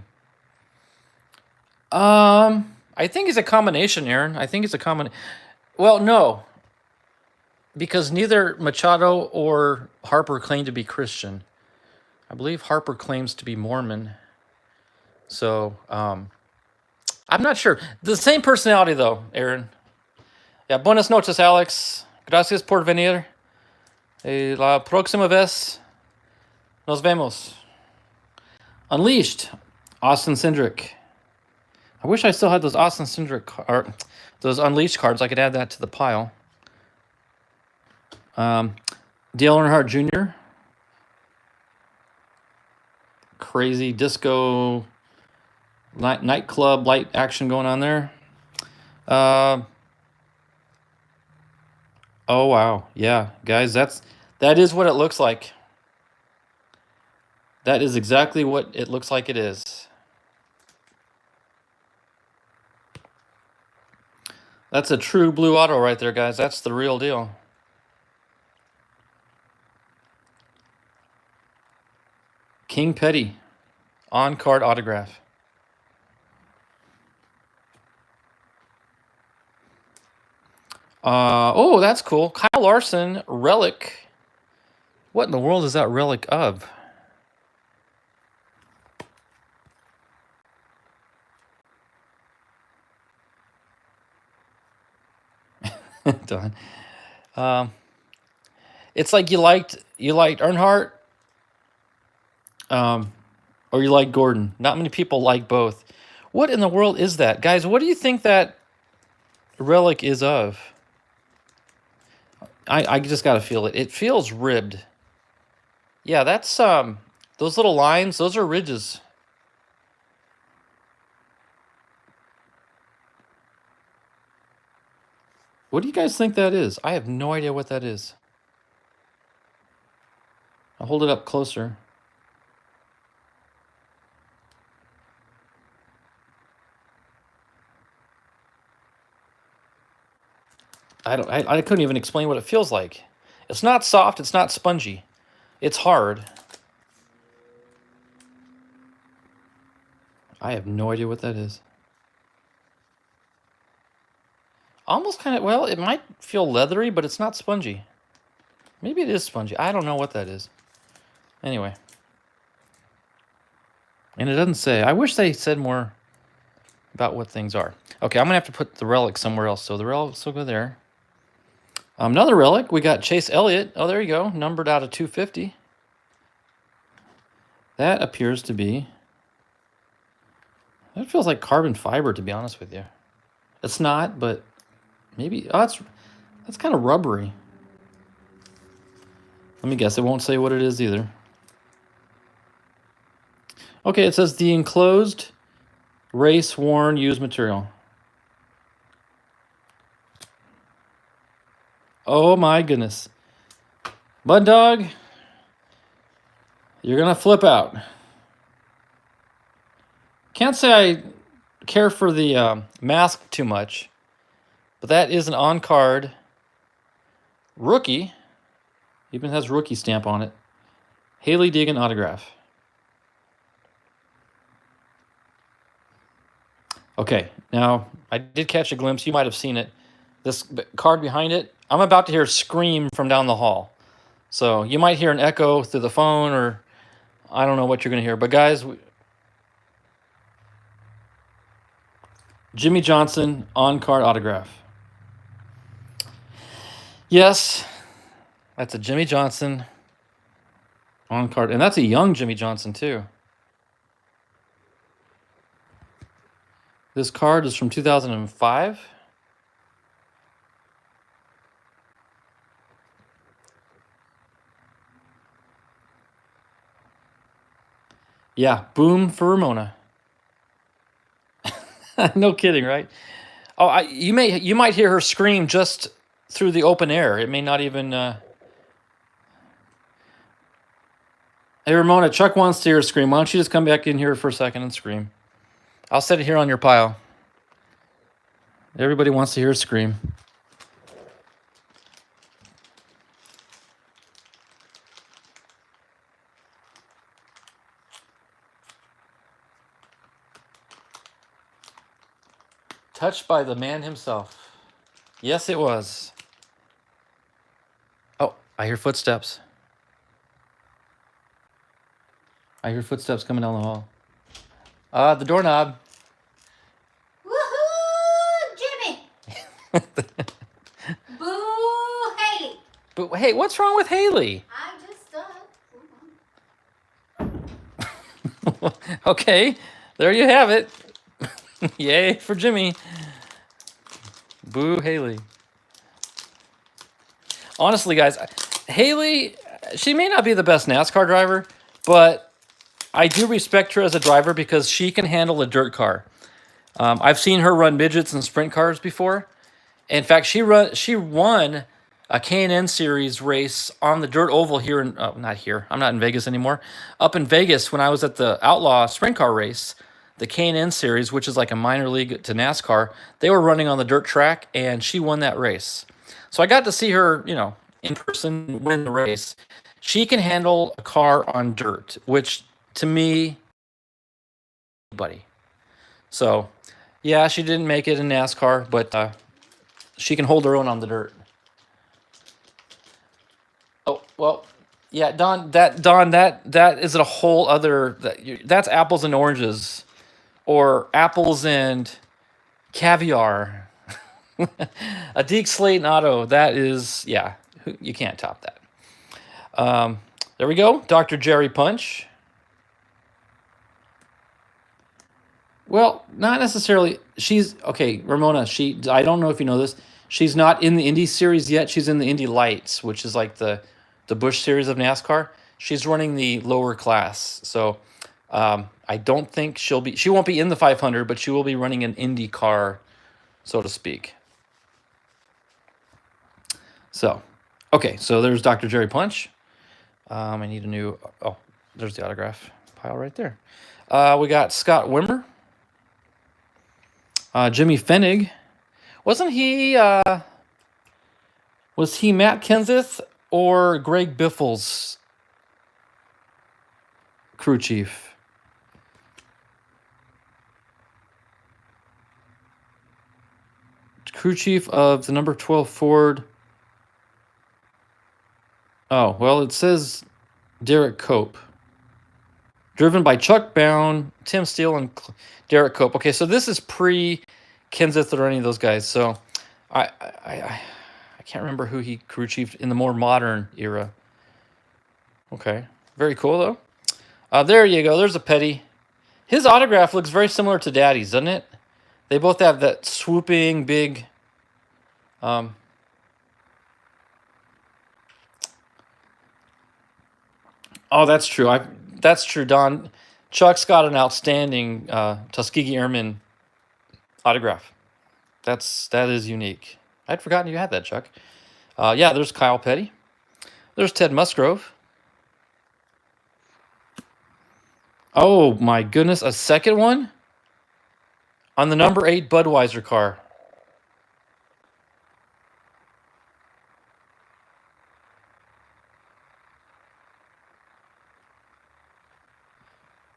Speaker 1: I think it's a combination, Aaron. I think it's a combination. Well, no, because neither Machado or Harper claim to be Christian. I believe Harper claims to be Mormon. So I'm not sure. The same personality, though, Aaron. Yeah, buenas noches, Alex. Gracias por venir. La próxima vez nos vemos. Unleashed. Austin Cindric. I wish I still had those Austin Cindric or those Unleashed cards. I could add that to the pile. Dale Earnhardt Jr. Crazy disco nightclub light action going on there. Oh wow, yeah, guys, that is what it looks like. That is exactly what it looks like it is. That's a true blue auto right there, guys. That's the real deal. King Petty, on-card autograph. Oh, that's cool. Kyle Larson, relic. What in the world is that relic of? Done. It's like you liked Earnhardt, or you like Gordon. Not many people like both. What in the world is that, guys? What do you think that relic is of? I just gotta feel it. It feels ribbed. Yeah, that's those little lines. Those are ridges. What do you guys think that is? I have no idea what that is. I'll hold it up closer. I couldn't even explain what it feels like. It's not soft, it's not spongy. It's hard. I have no idea what that is. Almost kind of, well, it might feel leathery, but it's not spongy. Maybe it is spongy. I don't know what that is. Anyway. And it doesn't say. I wish they said more about what things are. Okay, I'm going to have to put the relic somewhere else. So the relics will go there. Another relic. We got Chase Elliott. Oh, there you go. Numbered out of 250. That appears to be... That feels like carbon fiber, to be honest with you. It's not, but maybe... Oh, that's kind of rubbery. Let me guess. It won't say what it is either. Okay, it says the enclosed race-worn used material. Oh my goodness. Mud Dog, you're going to flip out. Can't say I care for the mask too much, but that is an on-card rookie. Even has rookie stamp on it. Haley Deegan autograph. Okay, now I did catch a glimpse. You might have seen it. This card behind it, I'm about to hear a scream from down the hall. So you might hear an echo through the phone, or I don't know what you're going to hear. But guys, Jimmy Johnson on-card autograph. Yes, that's a Jimmy Johnson on-card. And that's a young Jimmy Johnson, too. This card is from 2005. Yeah, boom for Ramona. No kidding, right? Oh, you might hear her scream just through the open air. It may not even. Hey, Ramona, Chuck wants to hear her scream. Why don't you just come back in here for a second and scream? I'll set it here on your pile. Everybody wants to hear her scream. Touched by the man himself. Yes, it was. Oh, I hear footsteps. I hear footsteps coming down the hall. The doorknob.
Speaker 2: Woohoo, Jimmy! Boo, Haley!
Speaker 1: But hey, what's wrong with Haley?
Speaker 2: I just
Speaker 1: Okay, There you have it. Yay for Jimmy. Boo Haley. Honestly, guys, Haley, she may not be the best NASCAR driver, but I do respect her as a driver because she can handle a dirt car. I've seen her run midgets and sprint cars before. In fact, she won a K&N Series race on the dirt oval here in not here. I'm not in Vegas anymore. Up in Vegas when I was at the Outlaw sprint car race, the K&N Series, which is like a minor league to NASCAR, they were running on the dirt track, and she won that race. So I got to see her, in person win the race. She can handle a car on dirt, which to me, buddy. So, yeah, she didn't make it in NASCAR, but she can hold her own on the dirt. Oh well, yeah, Don. That is a whole other. That's apples and oranges, or apples and caviar. A Deke Slayton auto. That is, yeah. You can't top that. There we go, Dr. Jerry Punch. Well, not necessarily. She's okay, Ramona. I don't know if you know this. She's not in the Indy Series yet. She's in the Indy Lights, which is like the Busch Series of NASCAR. She's running the lower class, so I don't think she won't be in the 500, but she will be running an Indy car, so to speak. So, okay, so there's Dr. Jerry Punch. I need a new. Oh, there's the autograph pile right there. We got Scott Wimmer. Jimmy Fennig. Wasn't he, was he Matt Kenseth or Greg Biffle's crew chief? Crew chief of the number 12 Ford. Oh, well, it says Derek Cope. Driven by Chuck Bown, Tim Steele, and Derek Cope. Okay, so this is pre-Kenseth or any of those guys. So I can't remember who he crew chiefed in the more modern era. Okay, very cool, though. There you go. There's a Petty. His autograph looks very similar to Daddy's, doesn't it? They both have that swooping, big... Oh, that's true. That's true, Don. Chuck's got an outstanding Tuskegee Airmen autograph. That is unique. I'd forgotten you had that, Chuck. Yeah, there's Kyle Petty. There's Ted Musgrove. Oh my goodness, a second one on the number 8 Budweiser car.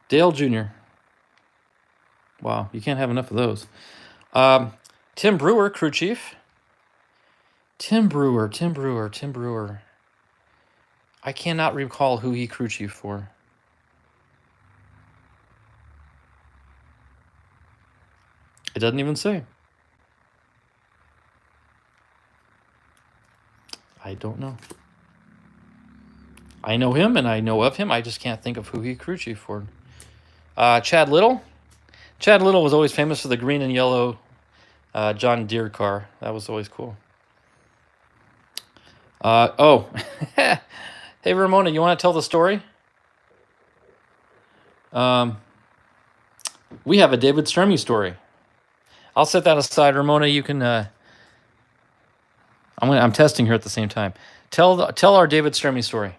Speaker 1: Dale Jr. Wow, you can't have enough of those. Tim Brewer, crew chief. Tim Brewer. I cannot recall who he crew chief for. It doesn't even say. I don't know. I know him and I know of him. I just can't think of who he crew chief for. Chad Little. Chad Little was always famous for the green and yellow John Deere car. That was always cool. Oh. Hey, Ramona, you want to tell the story? We have a David Stremme story. I'll set that aside. Ramona, you can... I'm testing her at the same time. Tell our David Stremme story.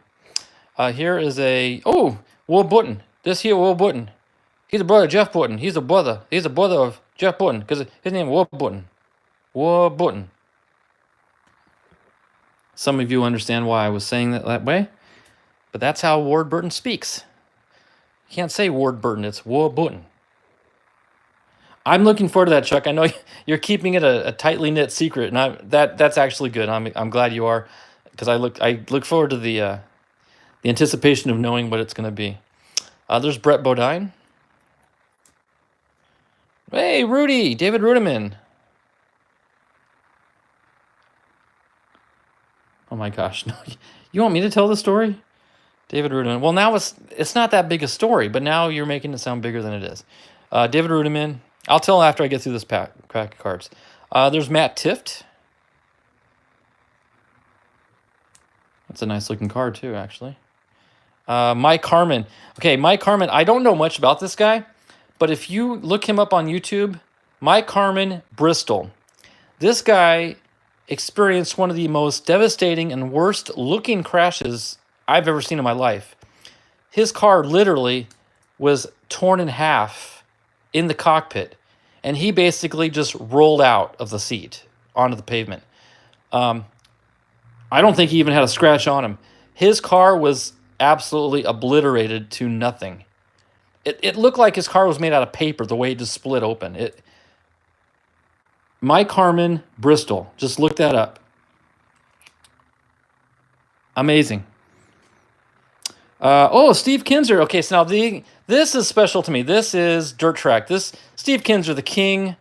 Speaker 1: Here is a... Oh, Will Button. This here Will Button. He's a brother of Jeff Button. He's a brother of Jeff Button because his name is Will Button. Will Button. Some of you understand why I was saying that way, but that's how Ward Burton speaks. You can't say Ward Burton. It's Will Button. I'm looking forward to that, Chuck. I know you're keeping it a tightly knit secret, and that's actually good. I'm glad you are, because I look forward to the anticipation of knowing what it's going to be. There's Brett Bodine. Hey, Rudy, David Rudiman. Oh my gosh, no! You want me to tell the story, David Rudiman? Well, now it's not that big a story, but now you're making it sound bigger than it is. David Rudiman. I'll tell after I get through this pack of cards. There's Matt Tifft. That's a nice looking card too, actually. Mike Harmon. Okay, Mike Harmon. I don't know much about this guy, but if you look him up on YouTube, Mike Harmon, Bristol. This guy experienced one of the most devastating and worst looking crashes I've ever seen in my life. His car literally was torn in half in the cockpit, and he basically just rolled out of the seat onto the pavement. I don't think he even had a scratch on him. His car was absolutely obliterated to nothing. It looked like his car was made out of paper, the way it just split open. Mike Harmon, Bristol. Just look that up. Amazing. Steve Kinzer. Okay, so now this is special to me. This is dirt track. This Steve Kinzer, the king.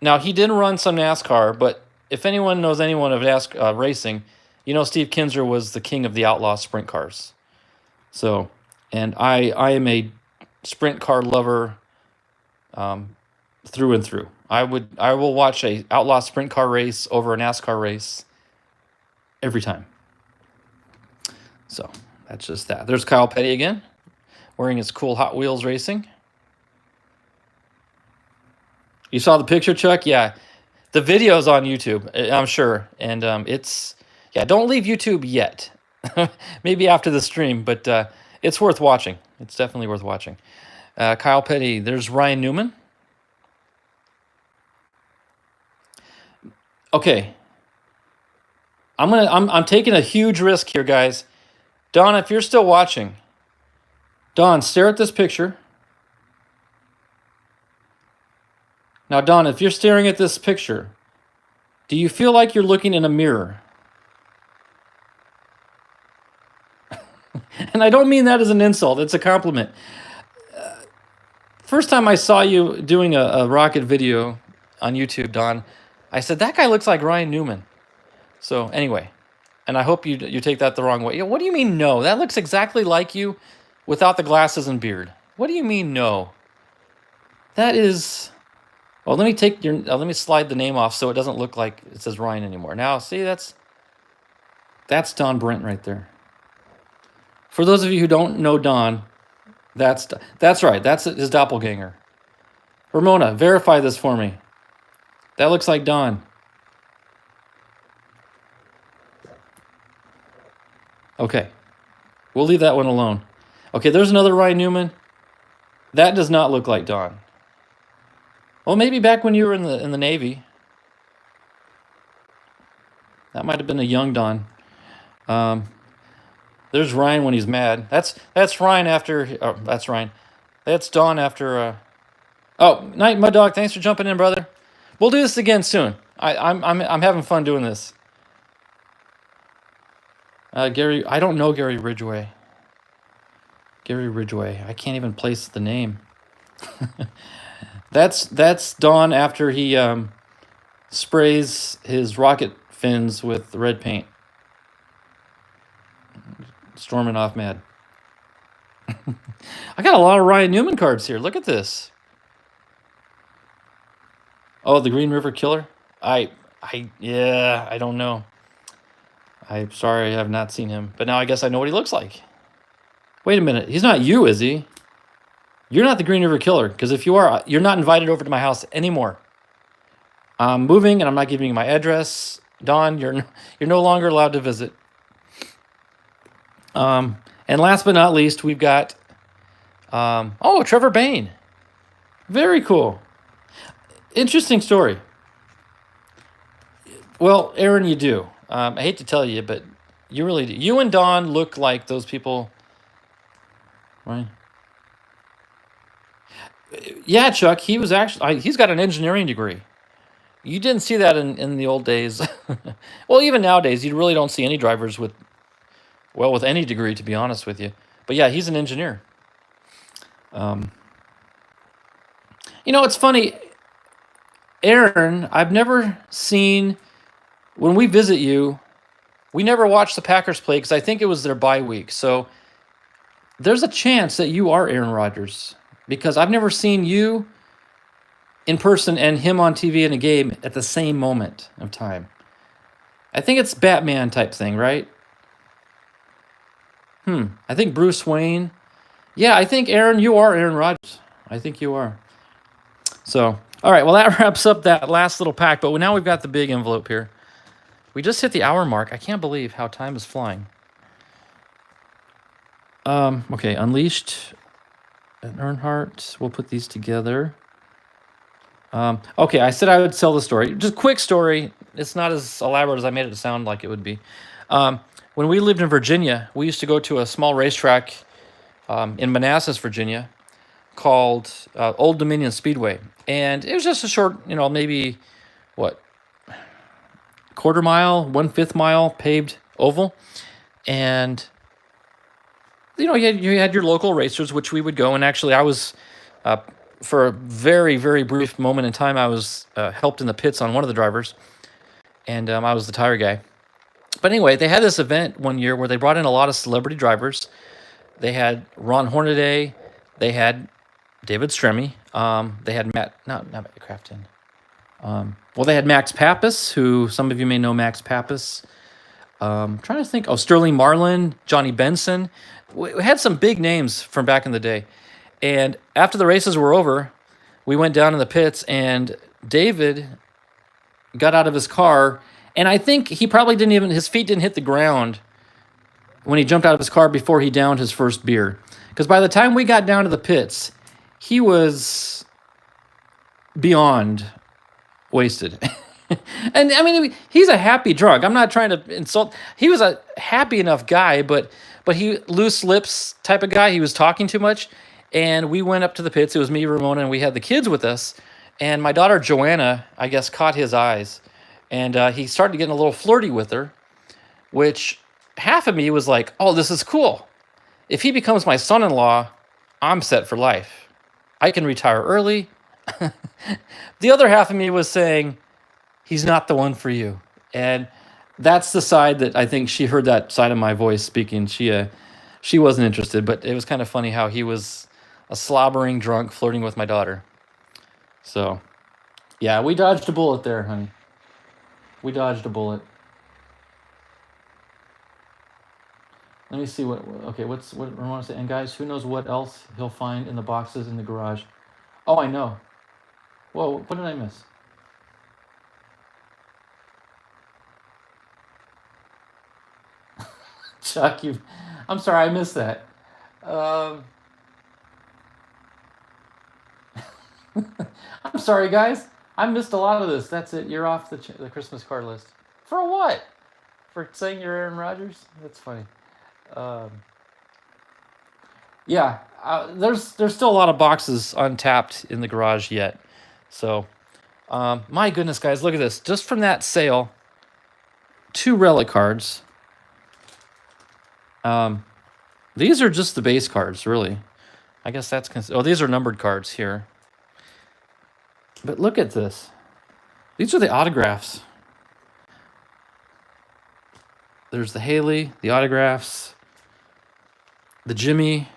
Speaker 1: Now, he did run some NASCAR, but if anyone knows anyone of NASCAR racing, you know Steve Kinzer was the king of the outlaw sprint cars. So, and I am a sprint car lover through and through. I will watch a outlaw sprint car race over a NASCAR race every time. So that's just that. There's Kyle Petty again, wearing his cool Hot Wheels racing. You saw the picture, Chuck? Yeah. The video's on YouTube, I'm sure. And don't leave YouTube yet. Maybe after the stream, but it's worth watching. It's definitely worth watching. Kyle Petty. There's Ryan Newman. Okay. I'm taking a huge risk here, guys. Don, if you're still watching, Don, stare at this picture. Now, Don, if you're staring at this picture, do you feel like you're looking in a mirror? And I don't mean that as an insult. It's a compliment. First time I saw you doing a rocket video on YouTube, Don, I said, that guy looks like Ryan Newman. So anyway, and I hope you take that the wrong way. What do you mean no? That looks exactly like you without the glasses and beard. What do you mean no? That is... Well, let me slide the name off so it doesn't look like it says Ryan anymore. Now, see, that's Don Brent right there. For those of you who don't know Don, that's right. That's his doppelganger. Ramona, verify this for me. That looks like Don. Okay. We'll leave that one alone. Okay, there's another Ryan Newman. That does not look like Don. Well, maybe back when you were in the Navy. That might have been a young Don. There's Ryan when he's mad. That's Ryan after... Oh, that's Ryan. That's Don after... Night, Mud Dog. Thanks for jumping in, brother. We'll do this again soon. I'm having fun doing this. Gary... I don't know Gary Ridgway. Gary Ridgway. I can't even place the name. That's Don after he sprays his rocket fins with red paint. Storming off mad. I got a lot of Ryan Newman cards here. Look at this. Oh, the Green River Killer? I don't know. I'm sorry, I have not seen him. But now I guess I know what he looks like. Wait a minute. He's not you, is he? You're not the Green River Killer, because if you are, you're not invited over to my house anymore. I'm moving, and I'm not giving you my address. Don, you're no longer allowed to visit. And last but not least, we've got Trevor Bain. Very cool. Interesting story. Well, Aaron, you do. I hate to tell you, but you really do. You and Don look like those people, right? Yeah, Chuck, he was actually... he's got an engineering degree. You didn't see that in the old days. Well, even nowadays, you really don't see any drivers with any degree, to be honest with you. But yeah, he's an engineer. It's funny. Aaron, I've never seen... When we visit you, we never watch the Packers play because I think it was their bye week. So there's a chance that you are Aaron Rodgers. because I've never seen you in person and him on TV in a game at the same moment of time. I think it's Batman type thing, right? I think Bruce Wayne. Yeah, I think Aaron, you are Aaron Rodgers. I think you are. So, all right, well, that wraps up that last little pack, but now we've got the big envelope here. We just hit the hour mark. I can't believe how time is flying. Okay, Unleashed and Earnhardt. We'll put these together. Okay, I said I would sell the story. Just a quick story. It's not as elaborate as I made it sound like it would be. When we lived in Virginia, we used to go to a small racetrack in Manassas, Virginia, called Old Dominion Speedway. And it was just a short, maybe, what, quarter mile, 1/5 mile paved oval. And, you had your local racers, which we would go. And actually, I was, for a very, very brief moment in time, I was helped in the pits on one of the drivers. And I was the tire guy. But anyway, they had this event one year where they brought in a lot of celebrity drivers. They had Ron Hornaday. They had David Stremme. They had not Matt Crafton. Well, they had Max Pappas, who some of you may know Max Pappas. Trying to think. Oh, Sterling Marlin, Johnny Benson. We had some big names from back in the day. And after the races were over, we went down in the pits, and David got out of his car, and I think he probably his feet didn't hit the ground when he jumped out of his car before he downed his first beer. Because by the time we got down to the pits, he was beyond wasted. And I mean, he's a happy drunk. I'm not trying to insult. He was a happy enough guy, but he loose lips type of guy. He was talking too much. And we went up to the pits. It was me, Ramona, and we had the kids with us. And my daughter Joanna, I guess, caught his eyes. And he started getting a little flirty with her, which half of me was like, oh, this is cool. If he becomes my son-in-law, I'm set for life. I can retire early. The other half of me was saying, he's not the one for you. And that's the side that I think she heard that side of my voice speaking. She wasn't interested, but it was kind of funny how he was a slobbering drunk flirting with my daughter. So, yeah, we dodged a bullet there, honey. We dodged a bullet. Let me see what Ramona said. And guys, who knows what else he'll find in the boxes in the garage? Oh, I know. Whoa, what did I miss? Chuck, I'm sorry, I missed that. I'm sorry, guys. I missed a lot of this. That's it. You're off the Christmas card list. For what? For saying you're Aaron Rodgers? That's funny. Yeah, there's still a lot of boxes untapped in the garage yet. So, my goodness, guys, look at this. Just from that sale, 2 relic cards. These are just the base cards, really. I guess that's these are numbered cards here. But look at this. These are the autographs. There's the Haley, the autographs, the Jimmy.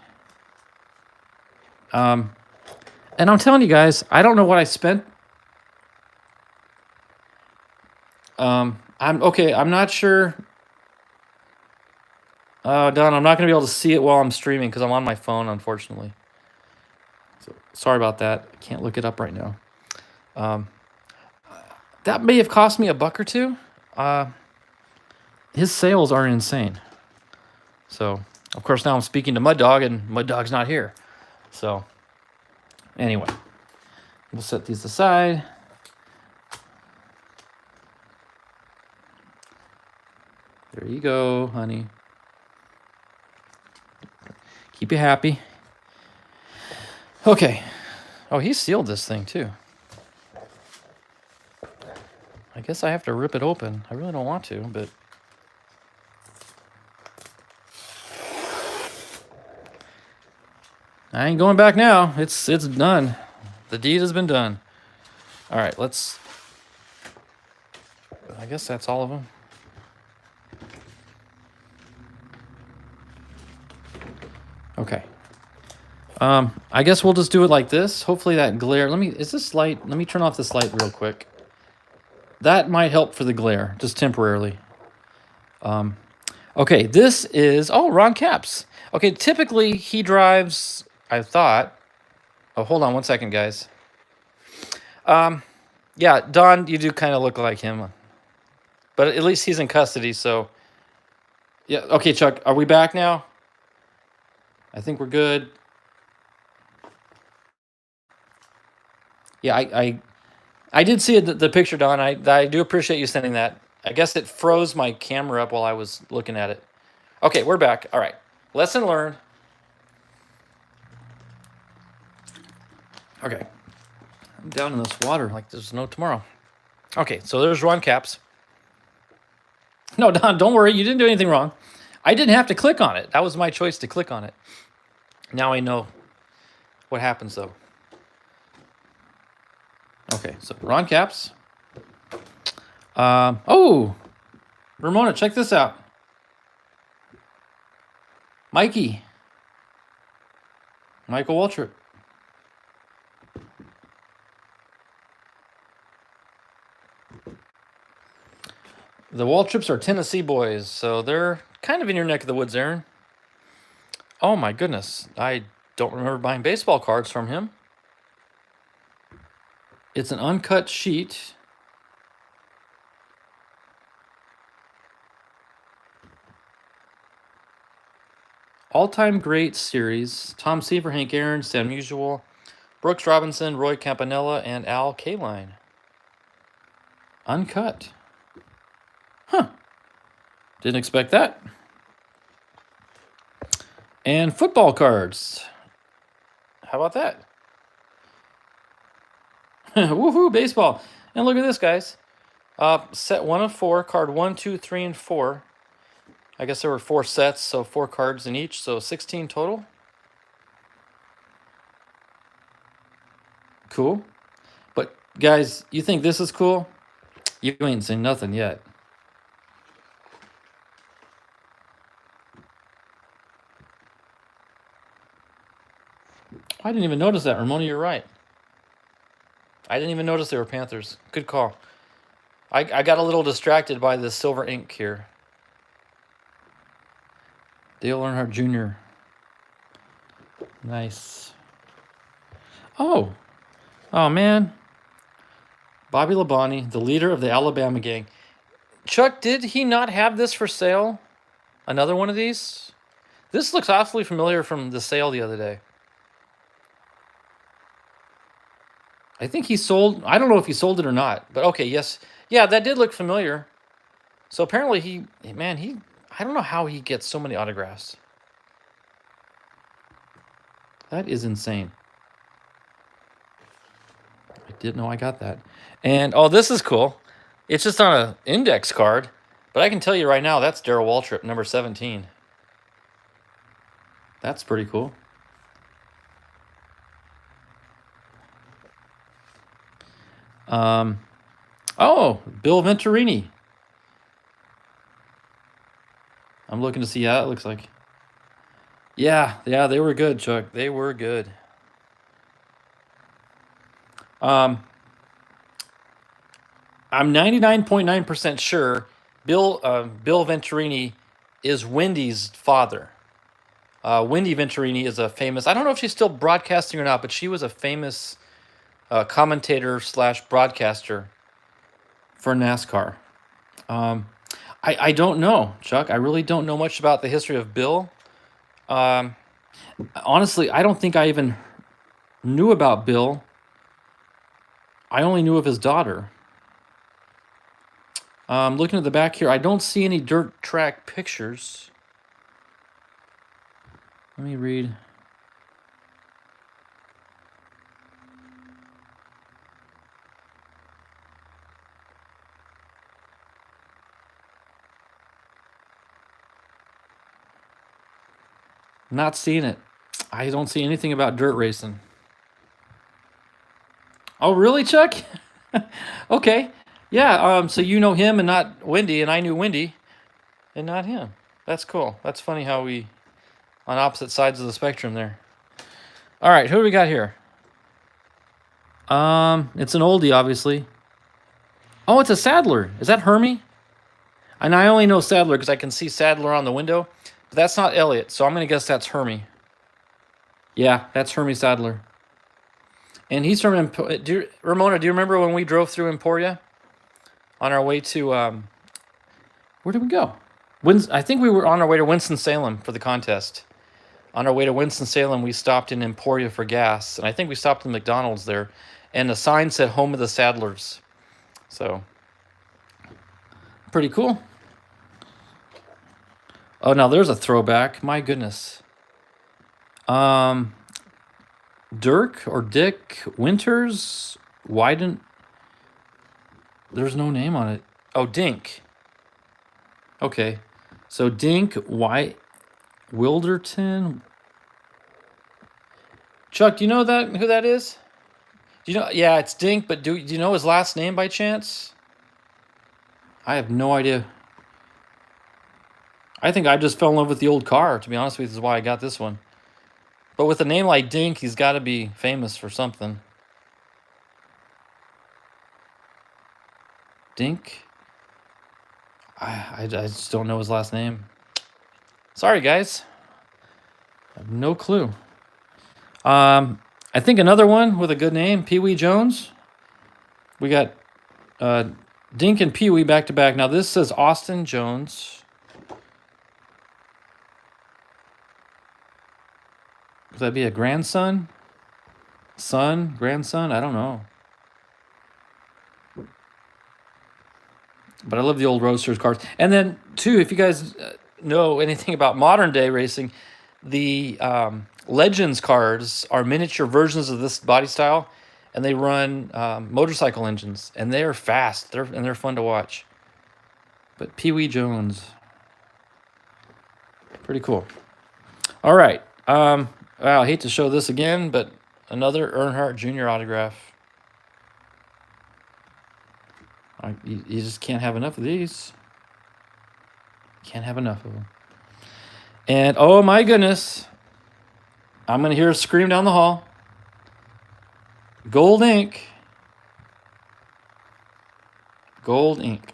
Speaker 1: And I'm telling you guys, I don't know what I spent. I'm not sure. Don, I'm not going to be able to see it while I'm streaming because I'm on my phone, unfortunately. So sorry about that. I can't look it up right now. That may have cost me $1 or $2. His sales are insane. So, of course, now I'm speaking to Mud Dog, and Mud Dog's not here. So, anyway, we'll set these aside. There you go, honey. Keep you happy. Okay. Oh, he sealed this thing, too. I guess I have to rip it open. I really don't want to, but... I ain't going back now. It's done. The deed has been done. All right, I guess that's all of them. Okay. I guess we'll just do it like this. Hopefully that glare. Is this light? Let me turn off this light real quick. That might help for the glare, just temporarily. Okay, this is, Ron Capps. Okay, typically he drives, I thought. Oh, hold on one second, guys. Yeah, Don, you do kind of look like him. But at least he's in custody, so. Yeah, okay, Chuck, are we back now? I think we're good. Yeah, I did see the picture, Don. I do appreciate you sending that. I guess it froze my camera up while I was looking at it. Okay, we're back. All right. Lesson learned. Okay. I'm down in this water like there's no tomorrow. Okay, so there's Ron Capps. No, Don, don't worry. You didn't do anything wrong. I didn't have to click on it. That was my choice to click on it. Now I know what happens, though. Okay, so Ron Capps. Oh, Ramona, check this out. Michael Waltrip. The Waltrips are Tennessee boys, so they're kind of in your neck of the woods, Aaron. Oh my goodness, I don't remember buying baseball cards from him. It's an uncut sheet. All-time great series. Tom Seaver, Hank Aaron, Sam Musial, Brooks Robinson, Roy Campanella, and Al Kaline. Uncut. Huh. Didn't expect that. And football cards. How about that? Woohoo, baseball. And look at this, guys. Set 1 of 4, card 1, 2, 3, and 4. I guess there were 4 sets, so 4 cards in each, so 16 total. Cool. But, guys, you think this is cool? You ain't seen nothing yet. I didn't even notice that, Ramona. You're right. I didn't even notice they were Panthers. Good call. I got a little distracted by the silver ink here. Dale Earnhardt Jr. Nice. Oh, man. Bobby Labonte, the leader of the Alabama gang. Chuck, did he not have this for sale? Another one of these? This looks awfully familiar from the sale the other day. I think he sold, I don't know if he sold it or not, but okay, yes. Yeah, that did look familiar. So apparently I don't know how he gets so many autographs. That is insane. I didn't know I got that. And, this is cool. It's just on an index card, but I can tell you right now, that's Darrell Waltrip, number 17. That's pretty cool. Bill Venturini. I'm looking to see how it looks like. Yeah, they were good, Chuck. They were good. I'm 99.9% sure Bill Venturini is Wendy's father. Wendy Venturini is a famous, I don't know if she's still broadcasting or not, but she was a famous commentator / broadcaster for NASCAR. I don't know, Chuck. I really don't know much about the history of Bill. Honestly, I don't think I even knew about Bill. I only knew of his daughter. Looking at the back here, I don't see any dirt track pictures. Let me read. Not seeing it. I don't see anything about dirt racing. Oh, really, Chuck? Okay. Yeah, so you know him and not Wendy, and I knew Wendy and not him. That's cool. That's funny how we on opposite sides of the spectrum there. All right, who do we got here? It's an oldie, obviously. Oh, it's a Sadler. Is that Hermie? And I only know Sadler because I can see Sadler on the window. But that's not Elliot, so I'm going to guess that's Hermie. Yeah, that's Hermie Sadler. And he's from Ramona, do you remember when we drove through Emporia? On our way to, where did we go? I think we were on our way to Winston-Salem for the contest. On our way to Winston-Salem, we stopped in Emporia for gas. And I think we stopped in McDonald's there. And the sign said Home of the Sadlers. So, pretty cool. Oh, now there's a throwback. My goodness. Dirk or Dick Winters? Wyden? There's no name on it. Oh, Dink. Okay. So Dink, Wilderton. Chuck, do you know who that is? Do you know? Yeah, it's Dink, but do you know his last name by chance? I have no idea. I think I just fell in love with the old car, to be honest with you. This is why I got this one. But with a name like Dink, he's got to be famous for something. Dink? I just don't know his last name. Sorry, guys. I have no clue. I think another one with a good name, Pee Wee Jones. We got Dink and Pee Wee back to back. Now this says Austin Jones. Could that be a grandson? Son? Grandson? I don't know. But I love the old Roadsters cars. And then, too, if you guys know anything about modern day racing, the Legends cars are miniature versions of this body style, and they run motorcycle engines, and they're fast. They're fun to watch. But Pee Wee Jones, pretty cool. All right. Well, I hate to show this again, but another Earnhardt Jr. autograph. You just can't have enough of these. Can't have enough of them. And oh my goodness, I'm going to hear a scream down the hall. Gold ink. Gold ink.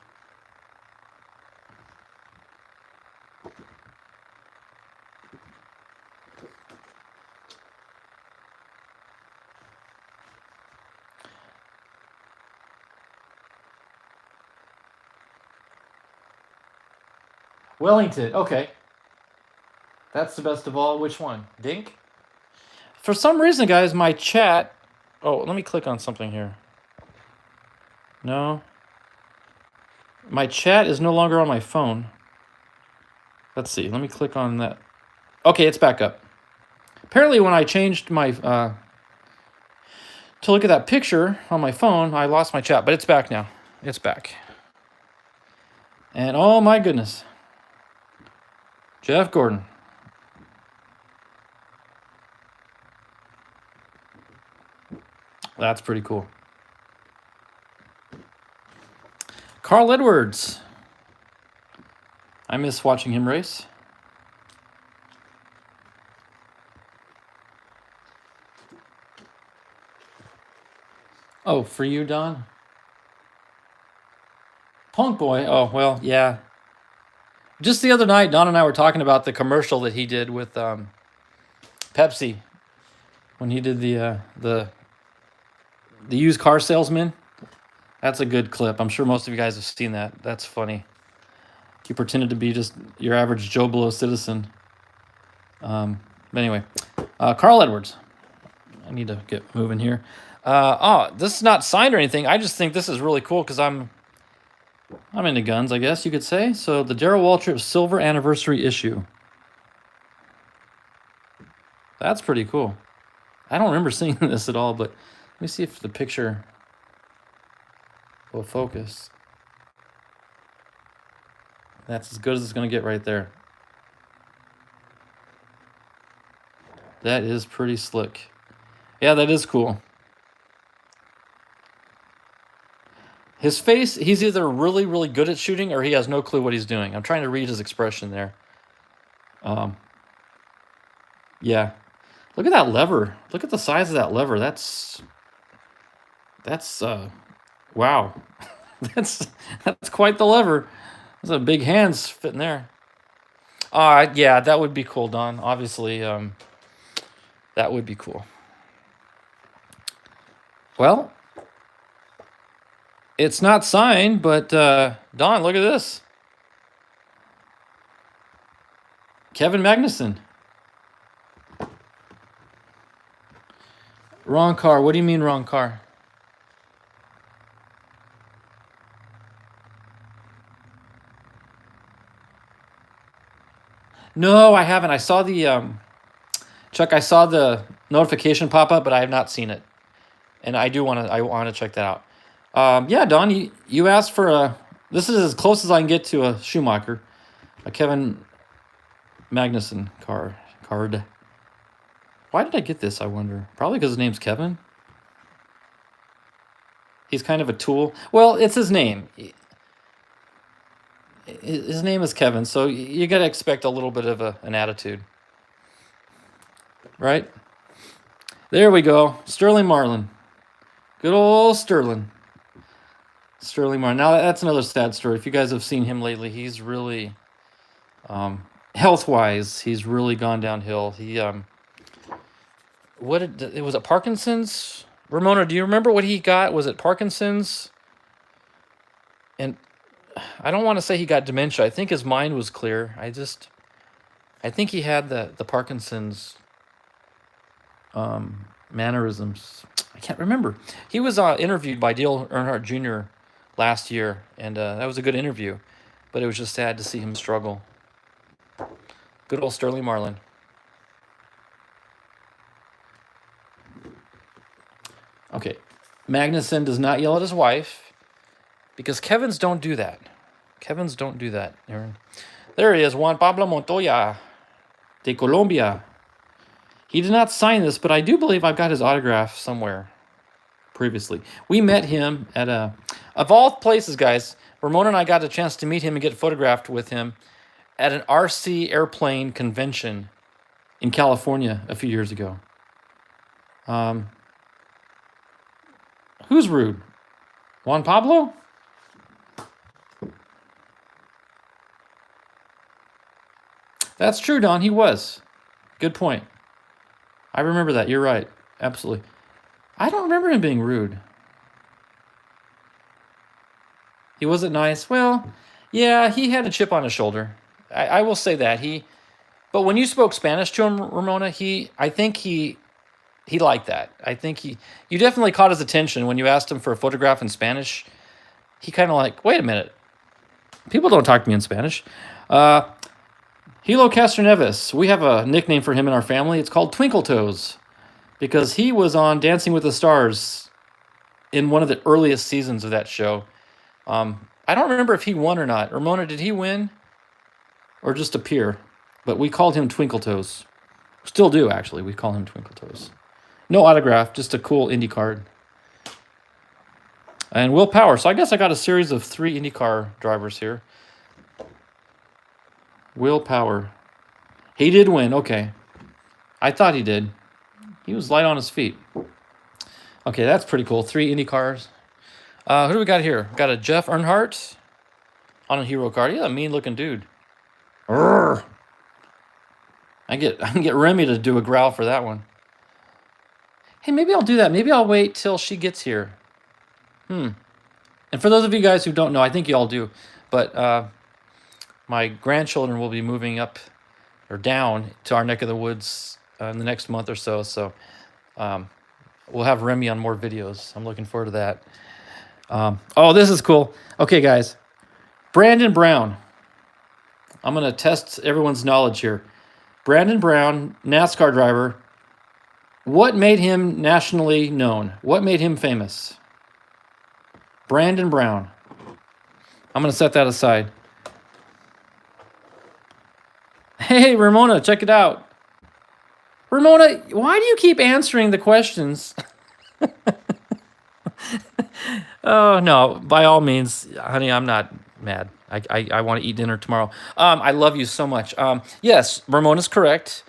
Speaker 1: Wellington, okay. That's the best of all. Which one? Dink? For some reason, guys, my chat... Oh, let me click on something here. No. My chat is no longer on my phone. Let's see. Let me click on that. Okay, it's back up. Apparently, when I changed my... to look at that picture on my phone, I lost my chat, but it's back now. It's back. And oh my goodness. Jeff Gordon. That's pretty cool. Carl Edwards. I miss watching him race. Oh, for you, Don? Punk Boy. Oh, well, yeah. Just the other night, Don and I were talking about the commercial that he did with Pepsi when he did the used car salesman. That's a good clip. I'm sure most of you guys have seen that. That's funny. He pretended to be just your average Joe Blow citizen. But anyway, Carl Edwards. I need to get moving here. This is not signed or anything. I just think this is really cool because I'm into guns, I guess you could say. So the Darrell Waltrip Silver Anniversary issue. That's pretty cool. I don't remember seeing this at all, but let me see if the picture will focus. That's as good as it's going to get right there. That is pretty slick. Yeah, that is cool. His face, he's either really, really good at shooting or he has no clue what he's doing. I'm trying to read his expression there. Yeah. Look at that lever. Look at the size of that lever. That's wow. that's quite the lever. Those are big hands fitting there. Yeah, that would be cool, Don. Obviously, that would be cool. Well, it's not signed, but Don, look at this. Kevin Magnuson. Wrong car. What do you mean wrong car? No, I haven't. I saw the Chuck. I saw the notification pop up, but I have not seen it, and I do want to. I want to check that out. Yeah, Don, you asked for a. This is as close as I can get to a Schumacher, a Kevin Magnuson card. Why did I get this? I wonder. Probably because his name's Kevin. He's kind of a tool. Well, it's his name. His name is Kevin, so you got to expect a little bit of an attitude. Right? There we go. Sterling Marlin. Good old Sterling. Sterling Marlin. Now, that's another sad story. If you guys have seen him lately, he's really, health-wise, he's really gone downhill. He, was it Parkinson's? Ramona, do you remember what he got? Was it Parkinson's? And I don't want to say he got dementia. I think his mind was clear. I think he had the Parkinson's mannerisms. I can't remember. He was interviewed by Dale Earnhardt Jr. last year, and that was a good interview, but it was just sad to see him struggle. Good old Sterling Marlin. Okay, Magnuson does not yell at his wife, because Kevins don't do that. Kevins don't do that, Aaron. There he is, Juan Pablo Montoya de Colombia. He did not sign this, but I do believe I've got his autograph somewhere previously. We met him at of all places, guys, Ramona and I got a chance to meet him and get photographed with him at an RC airplane convention in California a few years ago. Who's rude? Juan Pablo? That's true, Don. He was. Good point. I remember that. You're right. Absolutely. I don't remember him being rude. He wasn't nice. Well, yeah, he had a chip on his shoulder. I will say that. But when you spoke Spanish to him, Ramona, I think he liked that. I think you definitely caught his attention when you asked him for a photograph in Spanish. He kind of like, wait a minute. People don't talk to me in Spanish. Hilo Castroneves, we have a nickname for him in our family. It's called Twinkle Toes, because he was on Dancing with the Stars in one of the earliest seasons of that show. I don't remember if he won or not. Ramona, did he win or just appear? But we called him Twinkle Toes. Still do, actually. We call him Twinkle Toes. No autograph, just a cool Indy card. And Will Power. So I guess I got a series of 3 IndyCar drivers here. Will Power. He did win. Okay. I thought he did. He was light on his feet. Okay, that's pretty cool. 3 IndyCars. Who do we got here? Got a Jeff Earnhardt on a hero card. Yeah, a mean-looking dude. Urgh. I can get Remy to do a growl for that one. Hey, maybe I'll do that. Maybe I'll wait till she gets here. And for those of you guys who don't know, I think you all do, but my grandchildren will be moving up or down to our neck of the woods in the next month or so. So we'll have Remy on more videos. I'm looking forward to that. Oh, this is cool. Okay, guys. Brandon Brown. I'm going to test everyone's knowledge here. Brandon Brown, NASCAR driver. What made him nationally known? What made him famous? Brandon Brown. I'm going to set that aside. Hey, Ramona, check it out. Ramona, why do you keep answering the questions? Oh, no, by all means, honey, I'm not mad. I want to eat dinner tomorrow. I love you so much. Yes, Ramona's correct.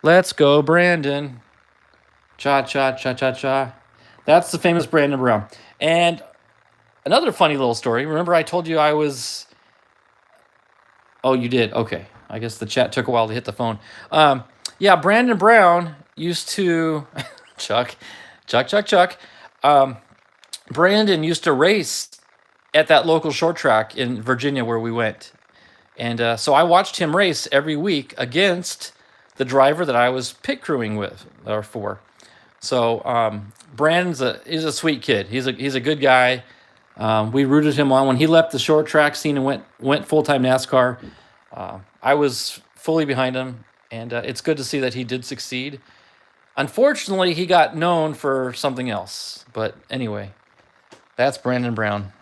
Speaker 1: Let's go, Brandon. Cha cha cha cha cha. That's the famous Brandon Brown. And another funny little story. Remember, I told you I was. Oh, you did. Okay. I guess the chat took a while to hit the phone. Yeah, Brandon Brown used to. Chuck. Brandon used to race at that local short track in Virginia where we went. And so I watched him race every week against the driver that I was pit crewing with or for. So Brandon's he's a sweet kid. He's a good guy. We rooted him on when he left the short track scene and went full time NASCAR. I was fully behind him, and it's good to see that he did succeed. Unfortunately, he got known for something else. But anyway, that's Brandon Brown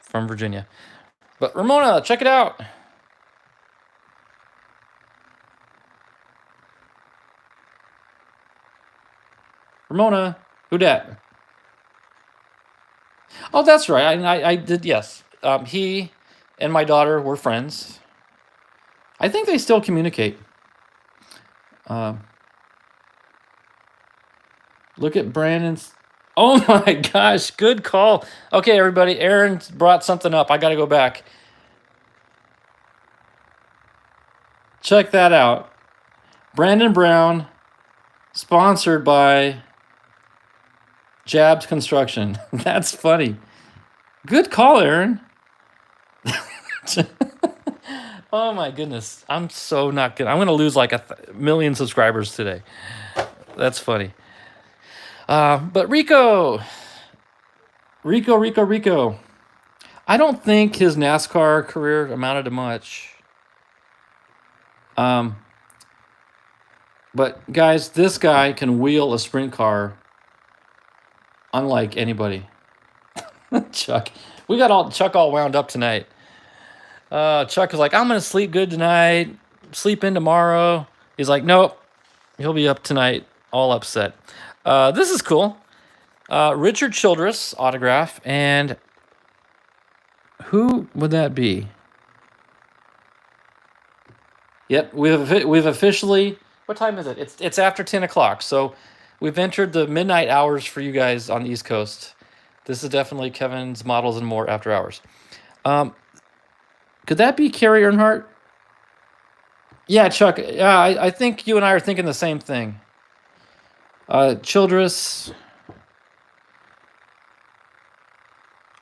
Speaker 1: from Virginia. But Ramona, check it out. Ramona, who dat? Oh, that's right. I did, yes. He and my daughter were friends. I think they still communicate. Look at Brandon's. Oh my gosh, good call. Okay, everybody, Aaron brought something up. I got to go back. Check that out. Brandon Brown, sponsored by Jabs Construction. That's funny. Good call, Aaron. Oh my goodness. I'm so not good. I'm going to lose like a million subscribers today. That's funny. But Rico. I don't think his NASCAR career amounted to much. But guys, this guy can wheel a sprint car unlike anybody. Chuck. We got Chuck all wound up tonight. Chuck is like, I'm gonna sleep good tonight, sleep in tomorrow. He's like, nope, he'll be up tonight, all upset. This is cool. Richard Childress autograph, and who would that be? Yep, we've officially. What time is it? It's after 10 o'clock, so we've entered the midnight hours for you guys on the East Coast. This is definitely Kevin's Models and More After Hours. Could that be Carrie Earnhardt? Yeah, Chuck. Yeah, I think you and I are thinking the same thing. Childress.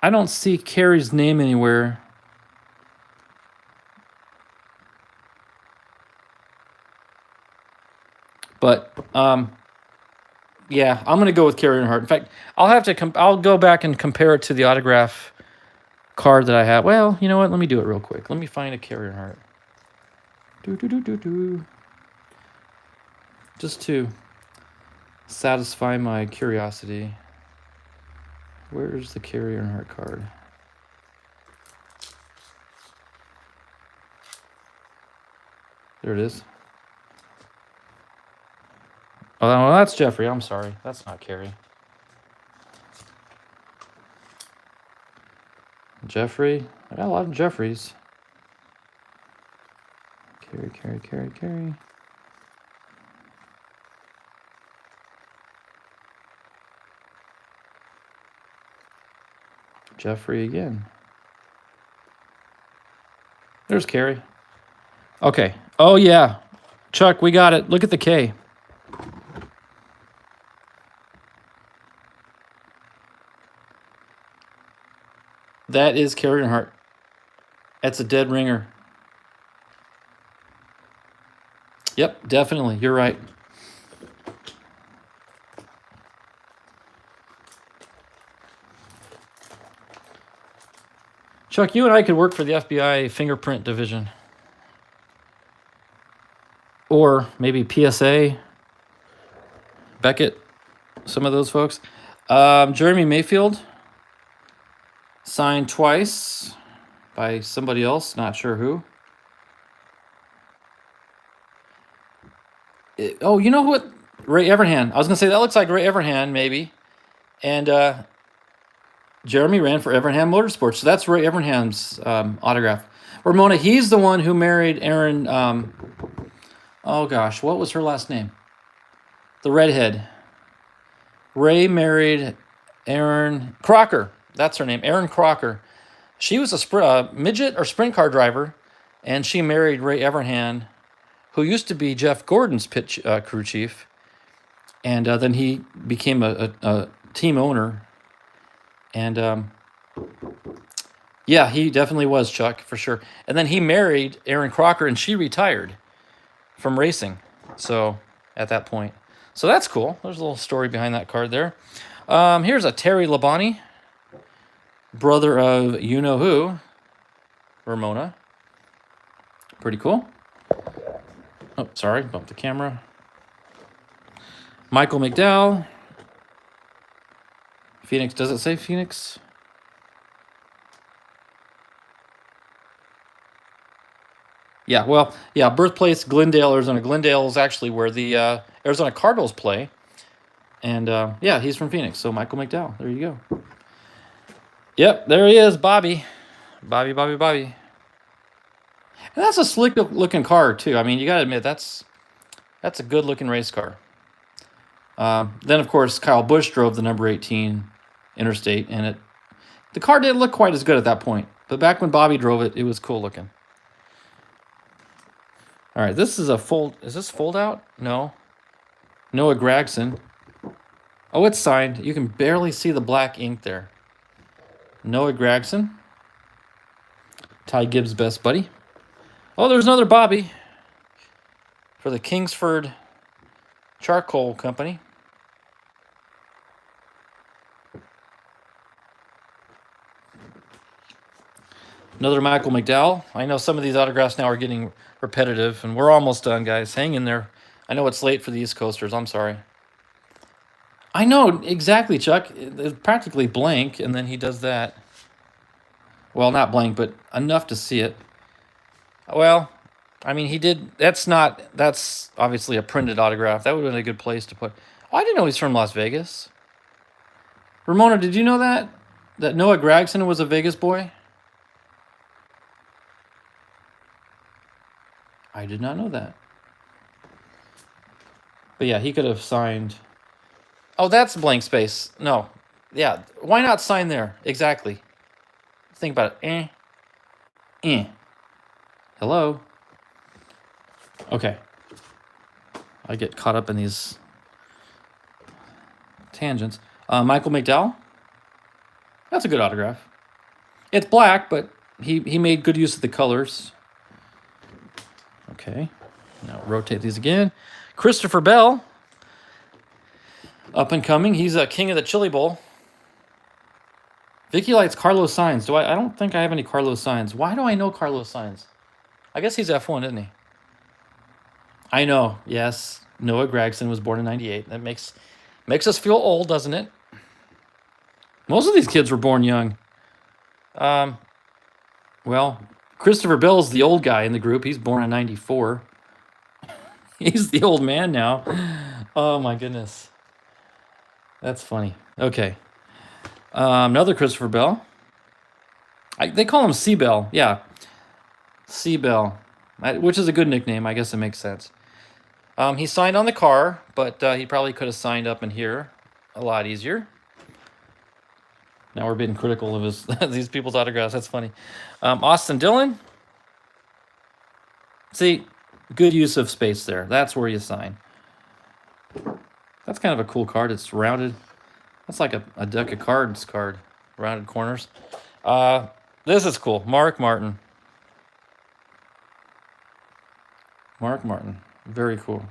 Speaker 1: I don't see Carrie's name anywhere. But yeah, I'm gonna go with Carrie Earnhardt. In fact, I'll go back and compare it to the autograph card that I have. Well, you know what? Let me do it real quick. Let me find a Carrie Earnhardt. Just to satisfy my curiosity. Where's the Carrie Earnhardt card? There it is. Oh, well, that's Jeffrey. I'm sorry. That's not Carrie. Jeffrey. I got a lot of Jeffreys. Carrie. Jeffrey again. There's Carrie. Okay. Oh, yeah. Chuck, we got it. Look at the K. That is Carrie Earnhardt. That's a dead ringer. Yep, definitely. You're right. Chuck, you and I could work for the FBI fingerprint division. Or maybe PSA, Beckett, some of those folks. Jeremy Mayfield, signed twice by somebody else, not sure who. Oh, you know what? Ray Everhand. I was going to say, that looks like Ray Everhand, maybe. And Jeremy ran for Everhand Motorsports. So that's Ray Everhand's autograph. Ramona, he's the one who married Aaron. Oh, gosh. What was her last name? The redhead. Ray married Erin Crocker. That's her name, Erin Crocker. She was a midget or sprint car driver, and she married Ray Everhand, who used to be Jeff Gordon's pit crew chief. And then he became a team owner. And yeah, he definitely was, Chuck, for sure. And then he married Erin Crocker, and she retired from racing. So at that point. So that's cool. There's a little story behind that card there. Here's a Terry Labonte, brother of you-know-who, Ramona. Pretty cool. Oh, sorry, bumped the camera. Michael McDowell. Phoenix, does it say Phoenix? Yeah, well, yeah, birthplace Glendale, Arizona. Glendale is actually where the Arizona Cardinals play. And yeah, he's from Phoenix. So Michael McDowell, there you go. Yep, there he is, Bobby. Bobby. And that's a slick looking car too. I mean, you gotta admit that's a good looking race car. Then of course Kyle Busch drove the number 18 Interstate, and the car didn't look quite as good at that point. But back when Bobby drove it, it was cool looking. All right, this is a fold. Is this fold out? No. Noah Gragson. Oh, it's signed. You can barely see the black ink there. Noah Gragson. Ty Gibbs' best buddy. Oh, there's another Bobby for the Kingsford Charcoal Company. Another Michael McDowell. I know some of these autographs now are getting repetitive, and we're almost done, guys. Hang in there. I know it's late for the East Coasters. I'm sorry. I know, exactly, Chuck. It's practically blank, and then he does that. Well, not blank, but enough to see it. Well, I mean, he did. That's obviously a printed autograph. That would have been a good place to put. Oh, I didn't know he's from Las Vegas. Ramona, did you know that? That Noah Gragson was a Vegas boy? I did not know that. But yeah, he could have signed. Oh, that's blank space. No. Yeah, why not sign there? Exactly. Think about it. Hello? Okay. I get caught up in these tangents. Michael McDowell. That's a good autograph. It's black, but he made good use of the colors. Okay. Now rotate these again. Christopher Bell. Up and coming. He's a king of the Chili Bowl. Vicky likes Carlos Sainz. I don't think I have any Carlos Sainz. Why do I know Carlos Sainz? I guess he's F1, isn't he? I know. Yes. Noah Gragson was born in 98. That makes us feel old, doesn't it? Most of these kids were born young. Well, Christopher Bell's the old guy in the group. He's born in 94. He's the old man now. Oh, my goodness. That's funny. Okay. Another Christopher Bell. They call him C-Bell. Yeah. C-Bell. Which is a good nickname. I guess it makes sense. He signed on the car, but he probably could have signed up in here a lot easier. Now we're being critical of these people's autographs. That's funny. Austin Dillon. See, good use of space there. That's where you sign. That's kind of a cool card. It's rounded. That's like a deck of cards card. Rounded corners. This is cool. Mark Martin. Mark Martin. Very cool.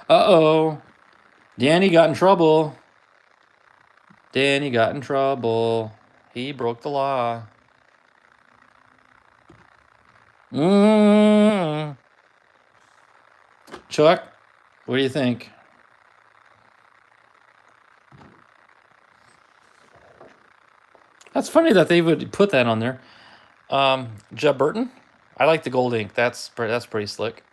Speaker 1: Uh-oh. Danny got in trouble. Danny got in trouble. He broke the law. Chuck, what do you think? That's funny that they would put that on there. Jeb Burton. I like the gold ink. That's pretty slick.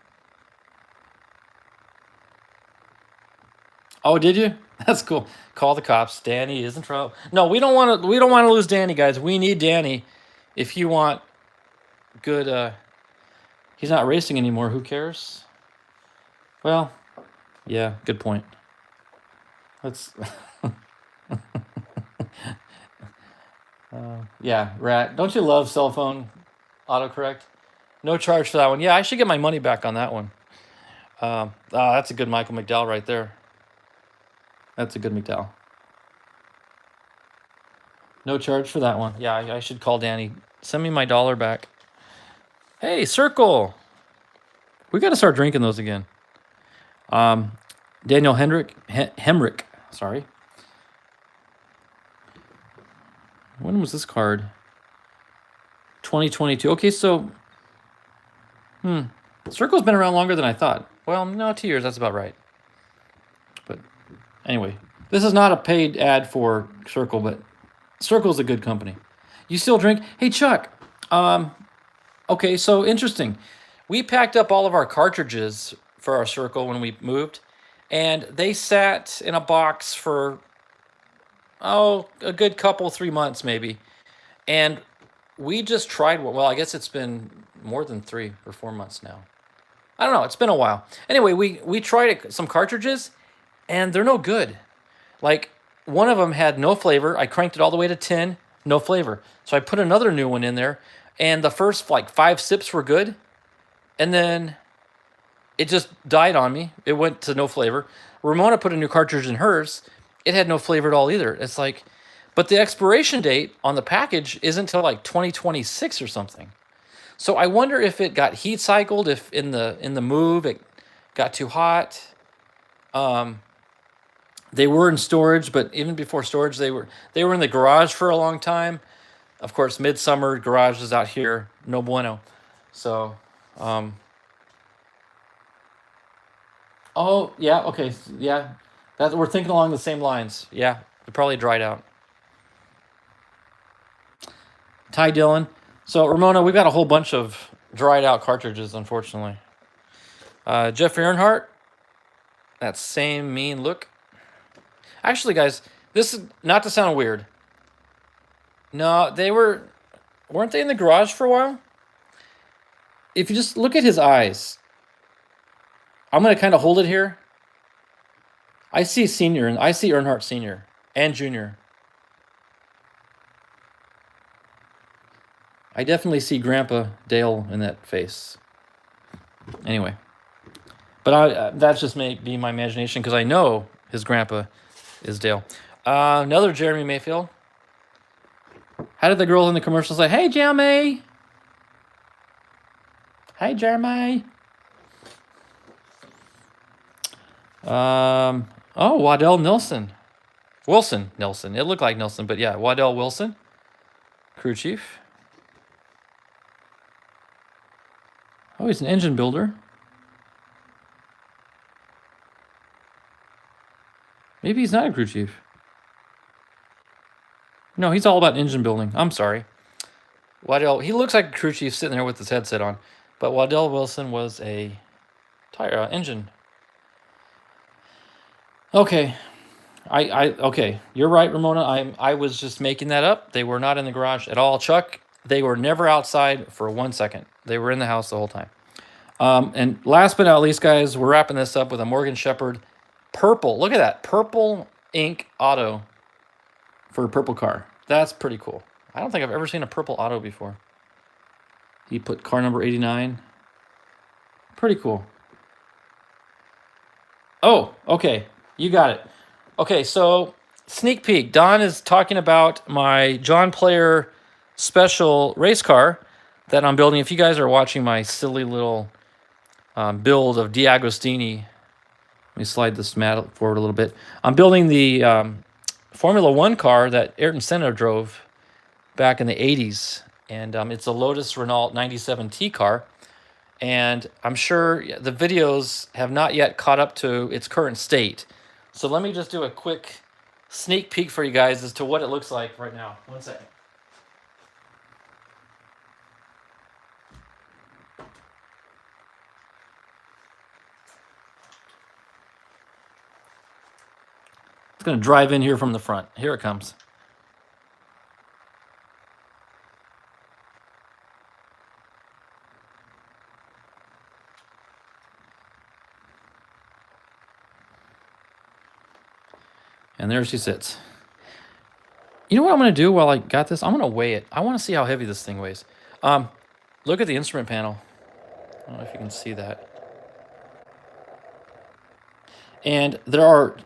Speaker 1: Oh, did you? That's cool. Call the cops. Danny is in trouble. No, we don't want to lose Danny, guys. We need Danny. If you want good he's not racing anymore. Who cares? Well, yeah, good point. Let's. Yeah, rat. Don't you love cell phone autocorrect? No charge for that one. Yeah, I should get my money back on that one. That's a good Michael McDowell right there. That's a good McDowell. No charge for that one. Yeah, I should call Danny. Send me my $1 back. Hey, Circle. We got to start drinking those again. Daniel Hemrick. Sorry. When was this card? 2022. Okay, so Circle's been around longer than I thought. Well, no, 2 years. That's about right. But anyway, this is not a paid ad for Circle, but Circle's a good company. You still drink? Hey, Chuck. Okay, so interesting. We packed up all of our cartridges for our Circle when we moved, and they sat in a box for, a good couple, 3 months maybe. And we just tried one. Well, I guess it's been more than 3 or 4 months now. I don't know. It's been a while. Anyway, we tried some cartridges, and they're no good. Like, one of them had no flavor. I cranked it all the way to 10, no flavor. So I put another new one in there, and the first, like, 5 sips were good. And then it just died on me. It went to no flavor. Ramona put a new cartridge in hers. It had no flavor at all either. It's like, but the expiration date on the package isn't until like 2026 or something. So I wonder if it got heat cycled, if in the move it got too hot. They were in storage, but even before storage, they were in the garage for a long time. Of course, midsummer garage is out here, no bueno. So, oh yeah, okay, yeah, that we're thinking along the same lines. Yeah, it probably dried out. Ty Dillon. So Ramona, we've got a whole bunch of dried out cartridges, unfortunately. Jeffrey Earnhardt, that same mean look. Actually, guys, this is not to sound weird. No, weren't they in the garage for a while? If you just look at his eyes, I'm gonna kind of hold it here. I see senior, and I see Earnhardt Senior and Junior. I definitely see Grandpa Dale in that face. Anyway, but that's just may be my imagination because I know his grandpa is Dale. Another Jeremy Mayfield. How did the girl in the commercial say, "Hey, Jeremy"? Hey, Jeremy. Waddell Wilson. Nelson. It looked like Nelson, but yeah, Waddell Wilson, crew chief. Oh, he's an engine builder. Maybe he's not a crew chief. No, he's all about engine building. I'm sorry. Waddell, he looks like a crew chief sitting there with his headset on, but Waddell Wilson was a engine. Okay, okay. You're right, Ramona. I was just making that up. They were not in the garage at all. Chuck, they were never outside for 1 second. They were in the house the whole time. And last but not least, guys, we're wrapping this up with a Morgan Shepherd purple. Look at that purple ink auto for a purple car. That's pretty cool. I don't think I've ever seen a purple auto before. He put car number 89. Pretty cool. Oh, okay. You got it. Okay, so sneak peek. Don is talking about my John Player special race car that I'm building. If you guys are watching my silly little build of D'Agostini, let me slide this mat forward a little bit. I'm building the Formula One car that Ayrton Senna drove back in the 80s. And it's a Lotus Renault 97T car. And I'm sure the videos have not yet caught up to its current state. So let me just do a quick sneak peek for you guys as to what it looks like right now. 1 second. It's going to drive in here from the front. Here it comes. And there she sits. You know what I'm going to do while I got this? I'm going to weigh it. I want to see how heavy this thing weighs. Look at the instrument panel. I don't know if you can see that. And there are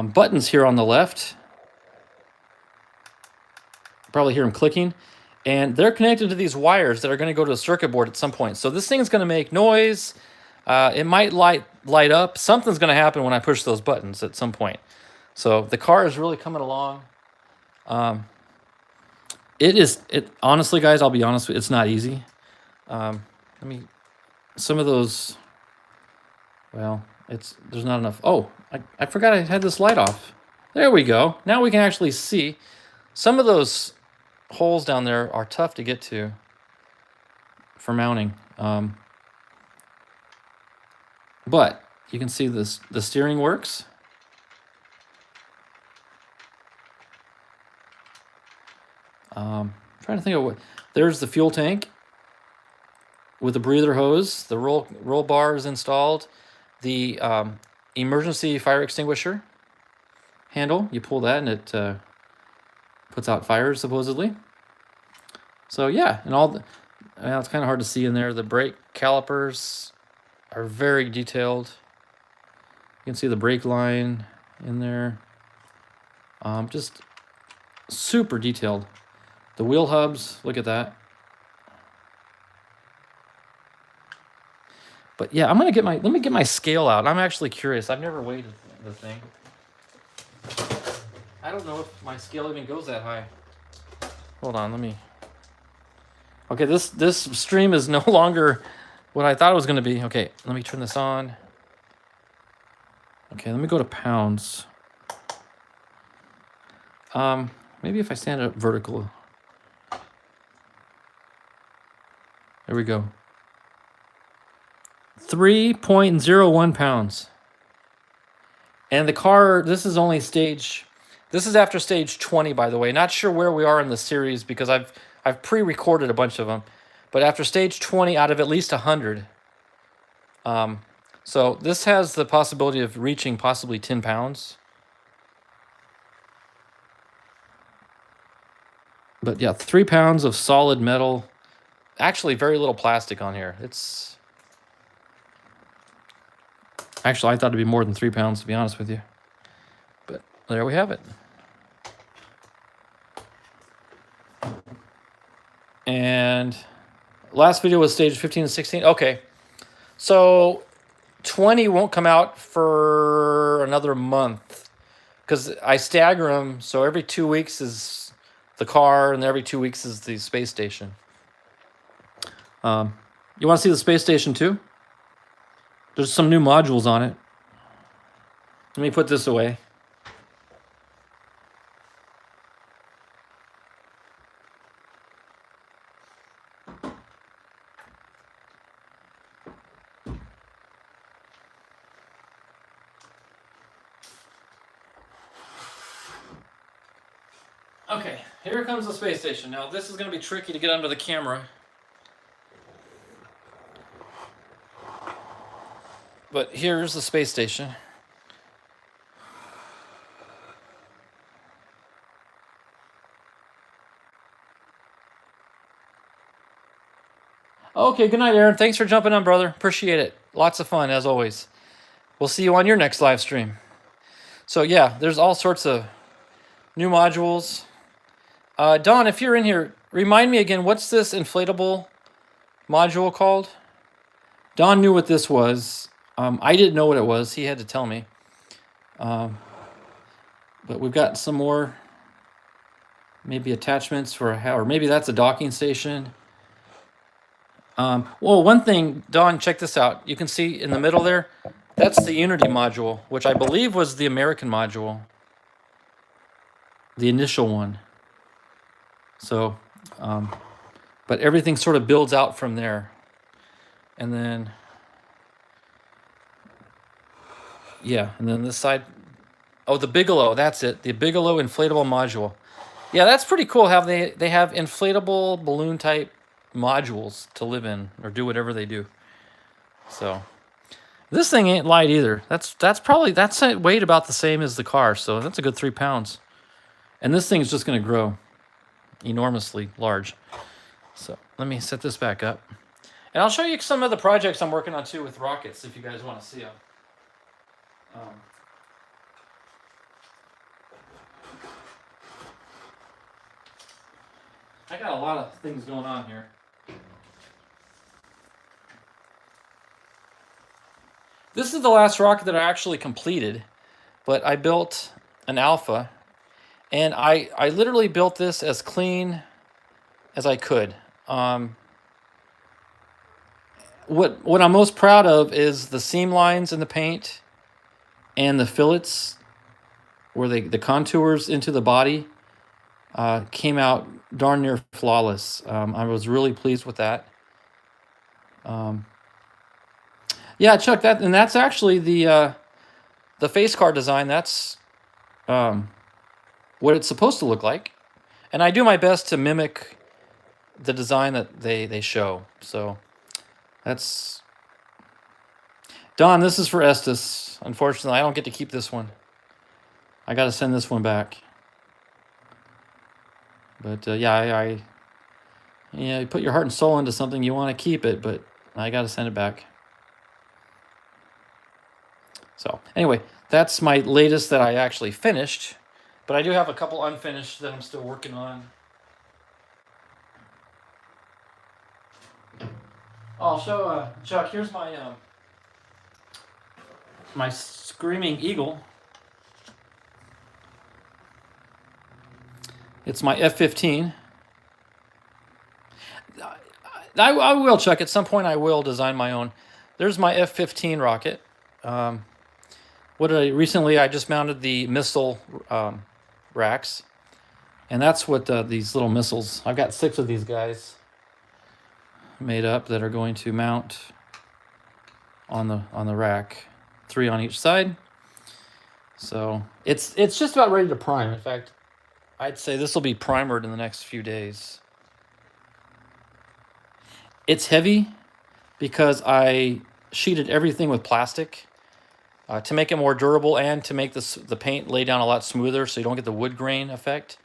Speaker 1: buttons here on the left. Probably hear them clicking. And they're connected to these wires that are going to go to a circuit board at some point. So this thing is going to make noise. It might light up. Something's going to happen when I push those buttons at some point. So the car is really coming along. Honestly, guys, I'll be honest with you, it's not easy. Some of those, well, there's not enough. Oh, I forgot I had this light off. There we go. Now we can actually see. Some of those holes down there are tough to get to for mounting. But you can see the steering works. Trying to think of there's the fuel tank with the breather hose. The roll bar is installed. The emergency fire extinguisher handle, you pull that and it puts out fires supposedly. So yeah, and it's kind of hard to see in there. The brake calipers are very detailed. You can see the brake line in there. Just super detailed. The wheel hubs, look at that. But yeah, let me get my scale out. I'm actually curious. I've never weighed the thing. I don't know if my scale even goes that high. Hold on, Okay, this stream is no longer what I thought it was going to be. Okay, let me turn this on. Okay, let me go to pounds. Maybe if I stand up vertical. There we go. 3.01 pounds. And the car, this is after stage 20, by the way. Not sure where we are in the series because I've pre-recorded a bunch of them. But after stage 20 out of at least 100. So this has the possibility of reaching possibly 10 pounds. But yeah, 3 pounds of solid metal. Actually, very little plastic on here. Actually, I thought it'd be more than 3 pounds, to be honest with you. But there we have it. And last video was stage 15 and 16. Okay. So 20 won't come out for another month because I stagger them. So every 2 weeks is the car and every 2 weeks is the space station. You want to see the space station too? There's some new modules on it. Let me put this away. Okay, here comes the space station. Now this is going to be tricky to get under the camera. But here's the space station. Okay, good night, Aaron. Thanks for jumping on, brother. Appreciate it. Lots of fun, as always. We'll see you on your next live stream. So yeah, there's all sorts of new modules. Don, if you're in here, remind me again, what's this inflatable module called? Don knew what this was. I didn't know what it was. He had to tell me. But we've got some more, maybe attachments or maybe that's a docking station. Well, one thing, Don, check this out. You can see in the middle there, that's the Unity module, which I believe was the American module. The initial one. So, but everything sort of builds out from there. And then, yeah, and then this side, oh, the Bigelow, that's it. The Bigelow inflatable module. Yeah, that's pretty cool how they have inflatable balloon type modules to live in or do whatever they do. So, This thing ain't light either. That's weight about the same as the car, so that's a good 3 pounds. And this thing's just going to grow enormously large. So let me set this back up. And I'll show you some of the projects I'm working on too with rockets if you guys want to see them. I got a lot of things going on here. This is the last rocket that I actually completed, but I built an alpha, and I literally built this as clean as I could. What I'm most proud of is the seam lines in the paint and the fillets where the contours into the body came out darn near flawless. I was really pleased with that. Yeah, Chuck, that's actually the face card design. That's what it's supposed to look like, and I do my best to mimic the design that they show. So that's Don. This is for Estes. Unfortunately, I don't get to keep this one. I got to send this one back. But yeah, you put your heart and soul into something, you want to keep it, but I got to send it back. So anyway, that's my latest that I actually finished, but I do have a couple unfinished that I'm still working on. I'll show Chuck. Here's my my Screaming Eagle. It's my F-15. I will, Chuck. At some point, I will design my own. There's my F-15 rocket. Recently I just mounted the missile racks, and that's what these little missiles. I've got 6 of these guys made up that are going to mount on the rack, 3 on each side. So it's just about ready to prime. In fact, I'd say this will be primered in the next few days. It's heavy because I sheeted everything with plastic to make it more durable and to make the paint lay down a lot smoother so you don't get the wood grain effect.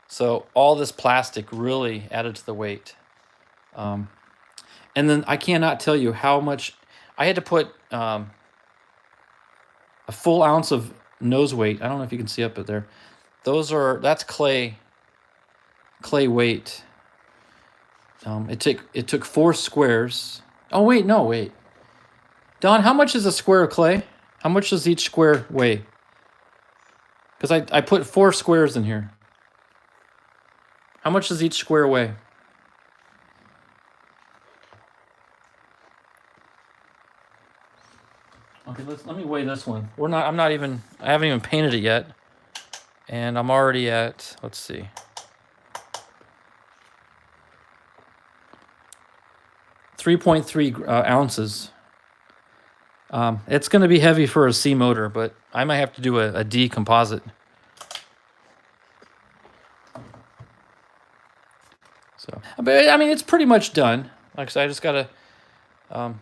Speaker 1: So all this plastic really added to the weight. And then I cannot tell you how much I had to put a full ounce of nose weight. I don't know if you can see up there. That's clay weight. It took 4 squares. Oh wait, no, wait. Don, how much is a square of clay? How much does each square weigh? Because I put 4 squares in here. How much does each square weigh? Okay, let me weigh this one. I haven't even painted it yet. And I'm already at, let's see. 3.3 ounces. It's going to be heavy for a C motor, but I might have to do a D composite. So, but I mean, it's pretty much done. Like I said, I just got to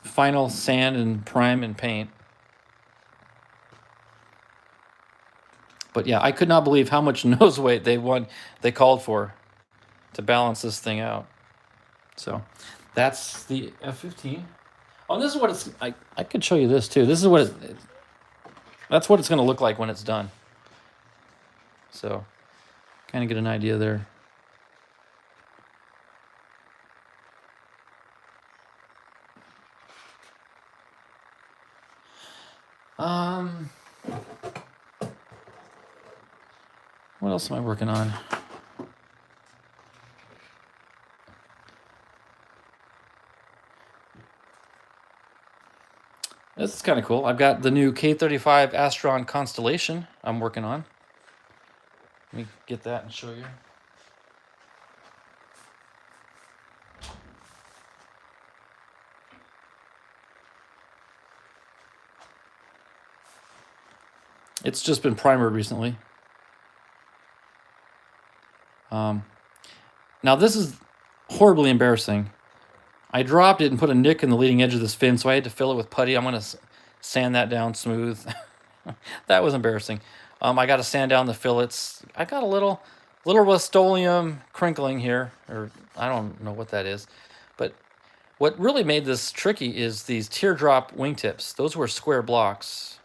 Speaker 1: final sand and prime and paint. But yeah, I could not believe how much nose weight they called for to balance this thing out. So that's the F-15. Oh, this is what it's. I could show you this too. This is what that's what it's going to look like when it's done. So, kind of get an idea there. What else am I working on? This is kind of cool. I've got the new K-35 Astron Constellation I'm working on. Let me get that and show you. It's just been primered recently. Now this is horribly embarrassing. I dropped it and put a nick in the leading edge of this fin, so I had to fill it with putty. I'm going to sand that down smooth. That was embarrassing. I got to sand down the fillets. I got a little Rust-Oleum crinkling here, or I don't know what that is. But what really made this tricky is these teardrop wingtips. Those were square blocks.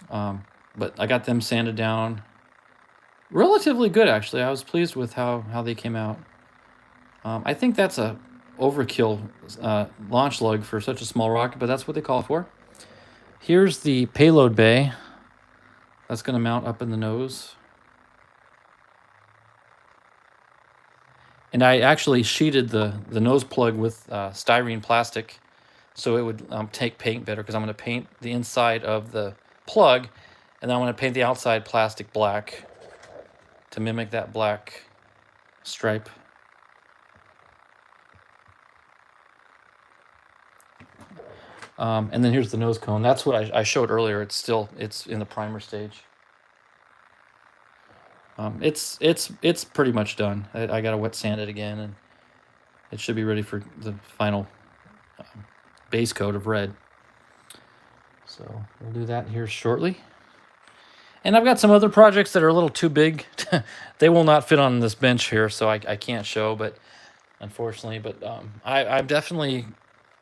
Speaker 1: But I got them sanded down relatively good, actually. I was pleased with how they came out. I think that's a overkill launch lug for such a small rocket, but that's what they call it for. Here's the payload bay. That's going to mount up in the nose. And I actually sheeted the nose plug with styrene plastic so it would take paint better, because I'm going to paint the inside of the plug, and then I'm going to paint the outside plastic black to mimic that black stripe. And then here's the nose cone. That's what I showed earlier. It's in the primer stage. It's pretty much done. I got to wet sand it again, and it should be ready for the final base coat of red. So we'll do that here shortly. And I've got some other projects that are a little too big. They will not fit on this bench here, so I can't show, but unfortunately. But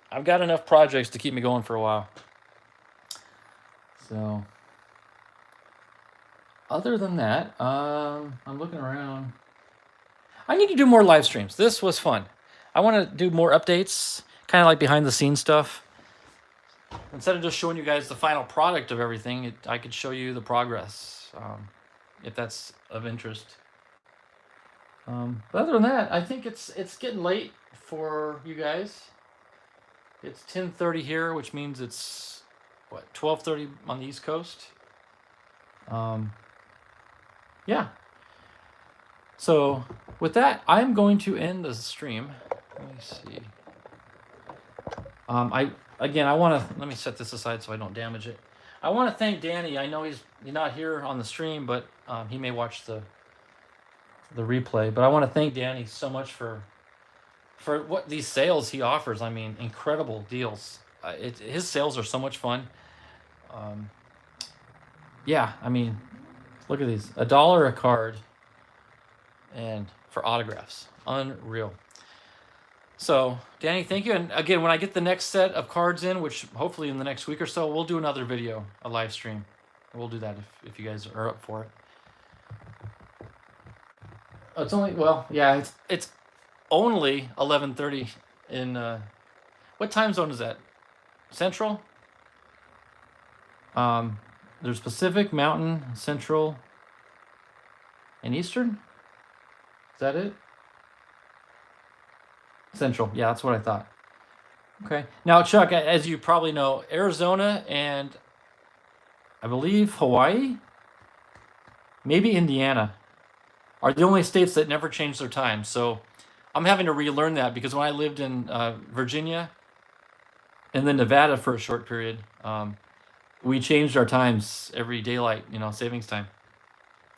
Speaker 1: I've got enough projects to keep me going for a while. So other than that, I'm looking around. I need to do more live streams. This was fun. I want to do more updates, kind of like behind the scenes stuff. Instead of just showing you guys the final product of everything, I could show you the progress, if that's of interest. But other than that, I think it's getting late for you guys. It's 10:30 here, which means it's, what, 12:30 on the East Coast? Yeah. So with that, I'm going to end the stream. Let me see. I want to, let me set this aside so I don't damage it. I want to thank Danny. I know he's not here on the stream, but he may watch the replay. But I want to thank Danny so much for what these sales he offers. I mean, incredible deals. His sales are so much fun. Yeah, I mean, look at these. $1 a card, and for autographs. Unreal. So, Danny, thank you. And again, when I get the next set of cards in, which hopefully in the next week or so, we'll do another video, a live stream. We'll do that if you guys are up for it. It's only, well, yeah, it's only 11:30 in, what time zone is that? Central? There's Pacific, Mountain, Central, and Eastern? Is that it? Central. Yeah, that's what I thought. Okay. Now, Chuck, as you probably know, Arizona and I believe Hawaii, maybe Indiana, are the only states that never change their time. So I'm having to relearn that, because when I lived in Virginia and then Nevada for a short period, we changed our times every daylight, savings time.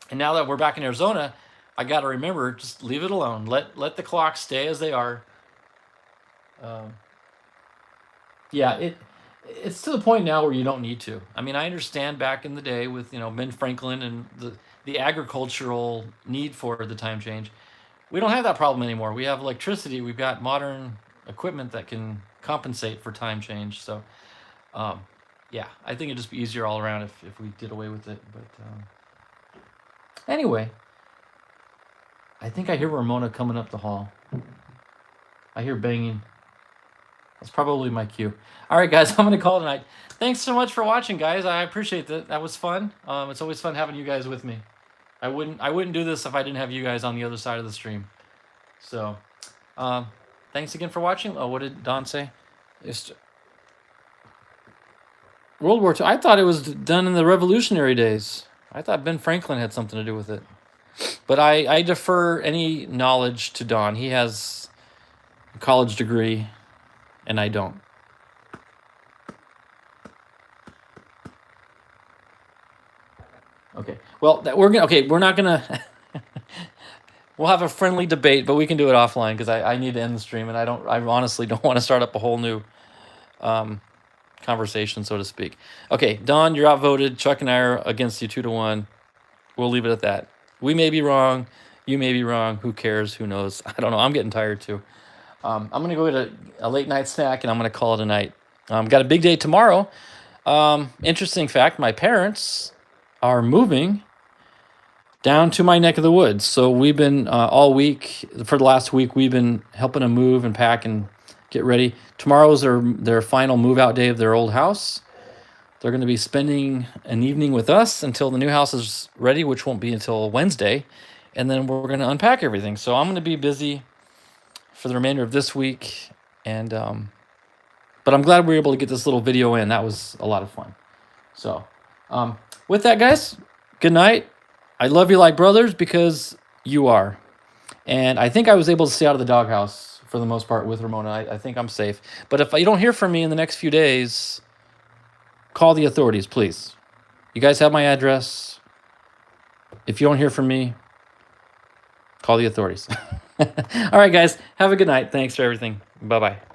Speaker 1: And now that we're back in Arizona, I got to remember, just leave it alone. Let the clocks stay as they are. Yeah, it's to the point now where you don't need to. I mean, I understand back in the day with Ben Franklin and the agricultural need for the time change. We don't have that problem anymore. We have electricity. We've got modern equipment that can compensate for time change. So, yeah, I think it'd just be easier all around if we did away with it. But anyway, I think I hear Ramona coming up the hall. I hear banging. That's probably my cue. All right, guys, I'm going to call it tonight. Thanks so much for watching, guys. I appreciate that. That was fun. It's always fun having you guys with me. I wouldn't do this if I didn't have you guys on the other side of the stream. So, thanks again for watching. Oh, what did Don say? It's World War II. I thought it was done in the Revolutionary days. I thought Ben Franklin had something to do with it. But I defer any knowledge to Don. He has a college degree, and I don't. Okay. Well, we're not gonna we'll have a friendly debate, but we can do it offline because I need to end the stream, and I honestly don't want to start up a whole new conversation, so to speak. Okay, Don, you're outvoted. Chuck and I are against you 2-1. We'll leave it at that. We may be wrong. You may be wrong. Who cares? Who knows? I don't know. I'm getting tired too. I'm going to go get a late night snack, and I'm going to call it a night. Got a big day tomorrow. Interesting fact, my parents are moving down to my neck of the woods. So we've been all week, for the last week, we've been helping them move and pack and get ready. Tomorrow's their final move-out day of their old house. They're going to be spending an evening with us until the new house is ready, which won't be until Wednesday. And then we're going to unpack everything. So I'm going to be busy for the remainder of this week. And but I'm glad we were able to get this little video in. That was a lot of fun. So with that, guys, good night. I love you like brothers because you are. And I think I was able to stay out of the doghouse for the most part with Ramona. I think I'm safe. But if you don't hear from me in the next few days, call the authorities, please. You guys have my address. If you don't hear from me, call the authorities. All right, guys. Have a good night. Thanks for everything. Bye-bye.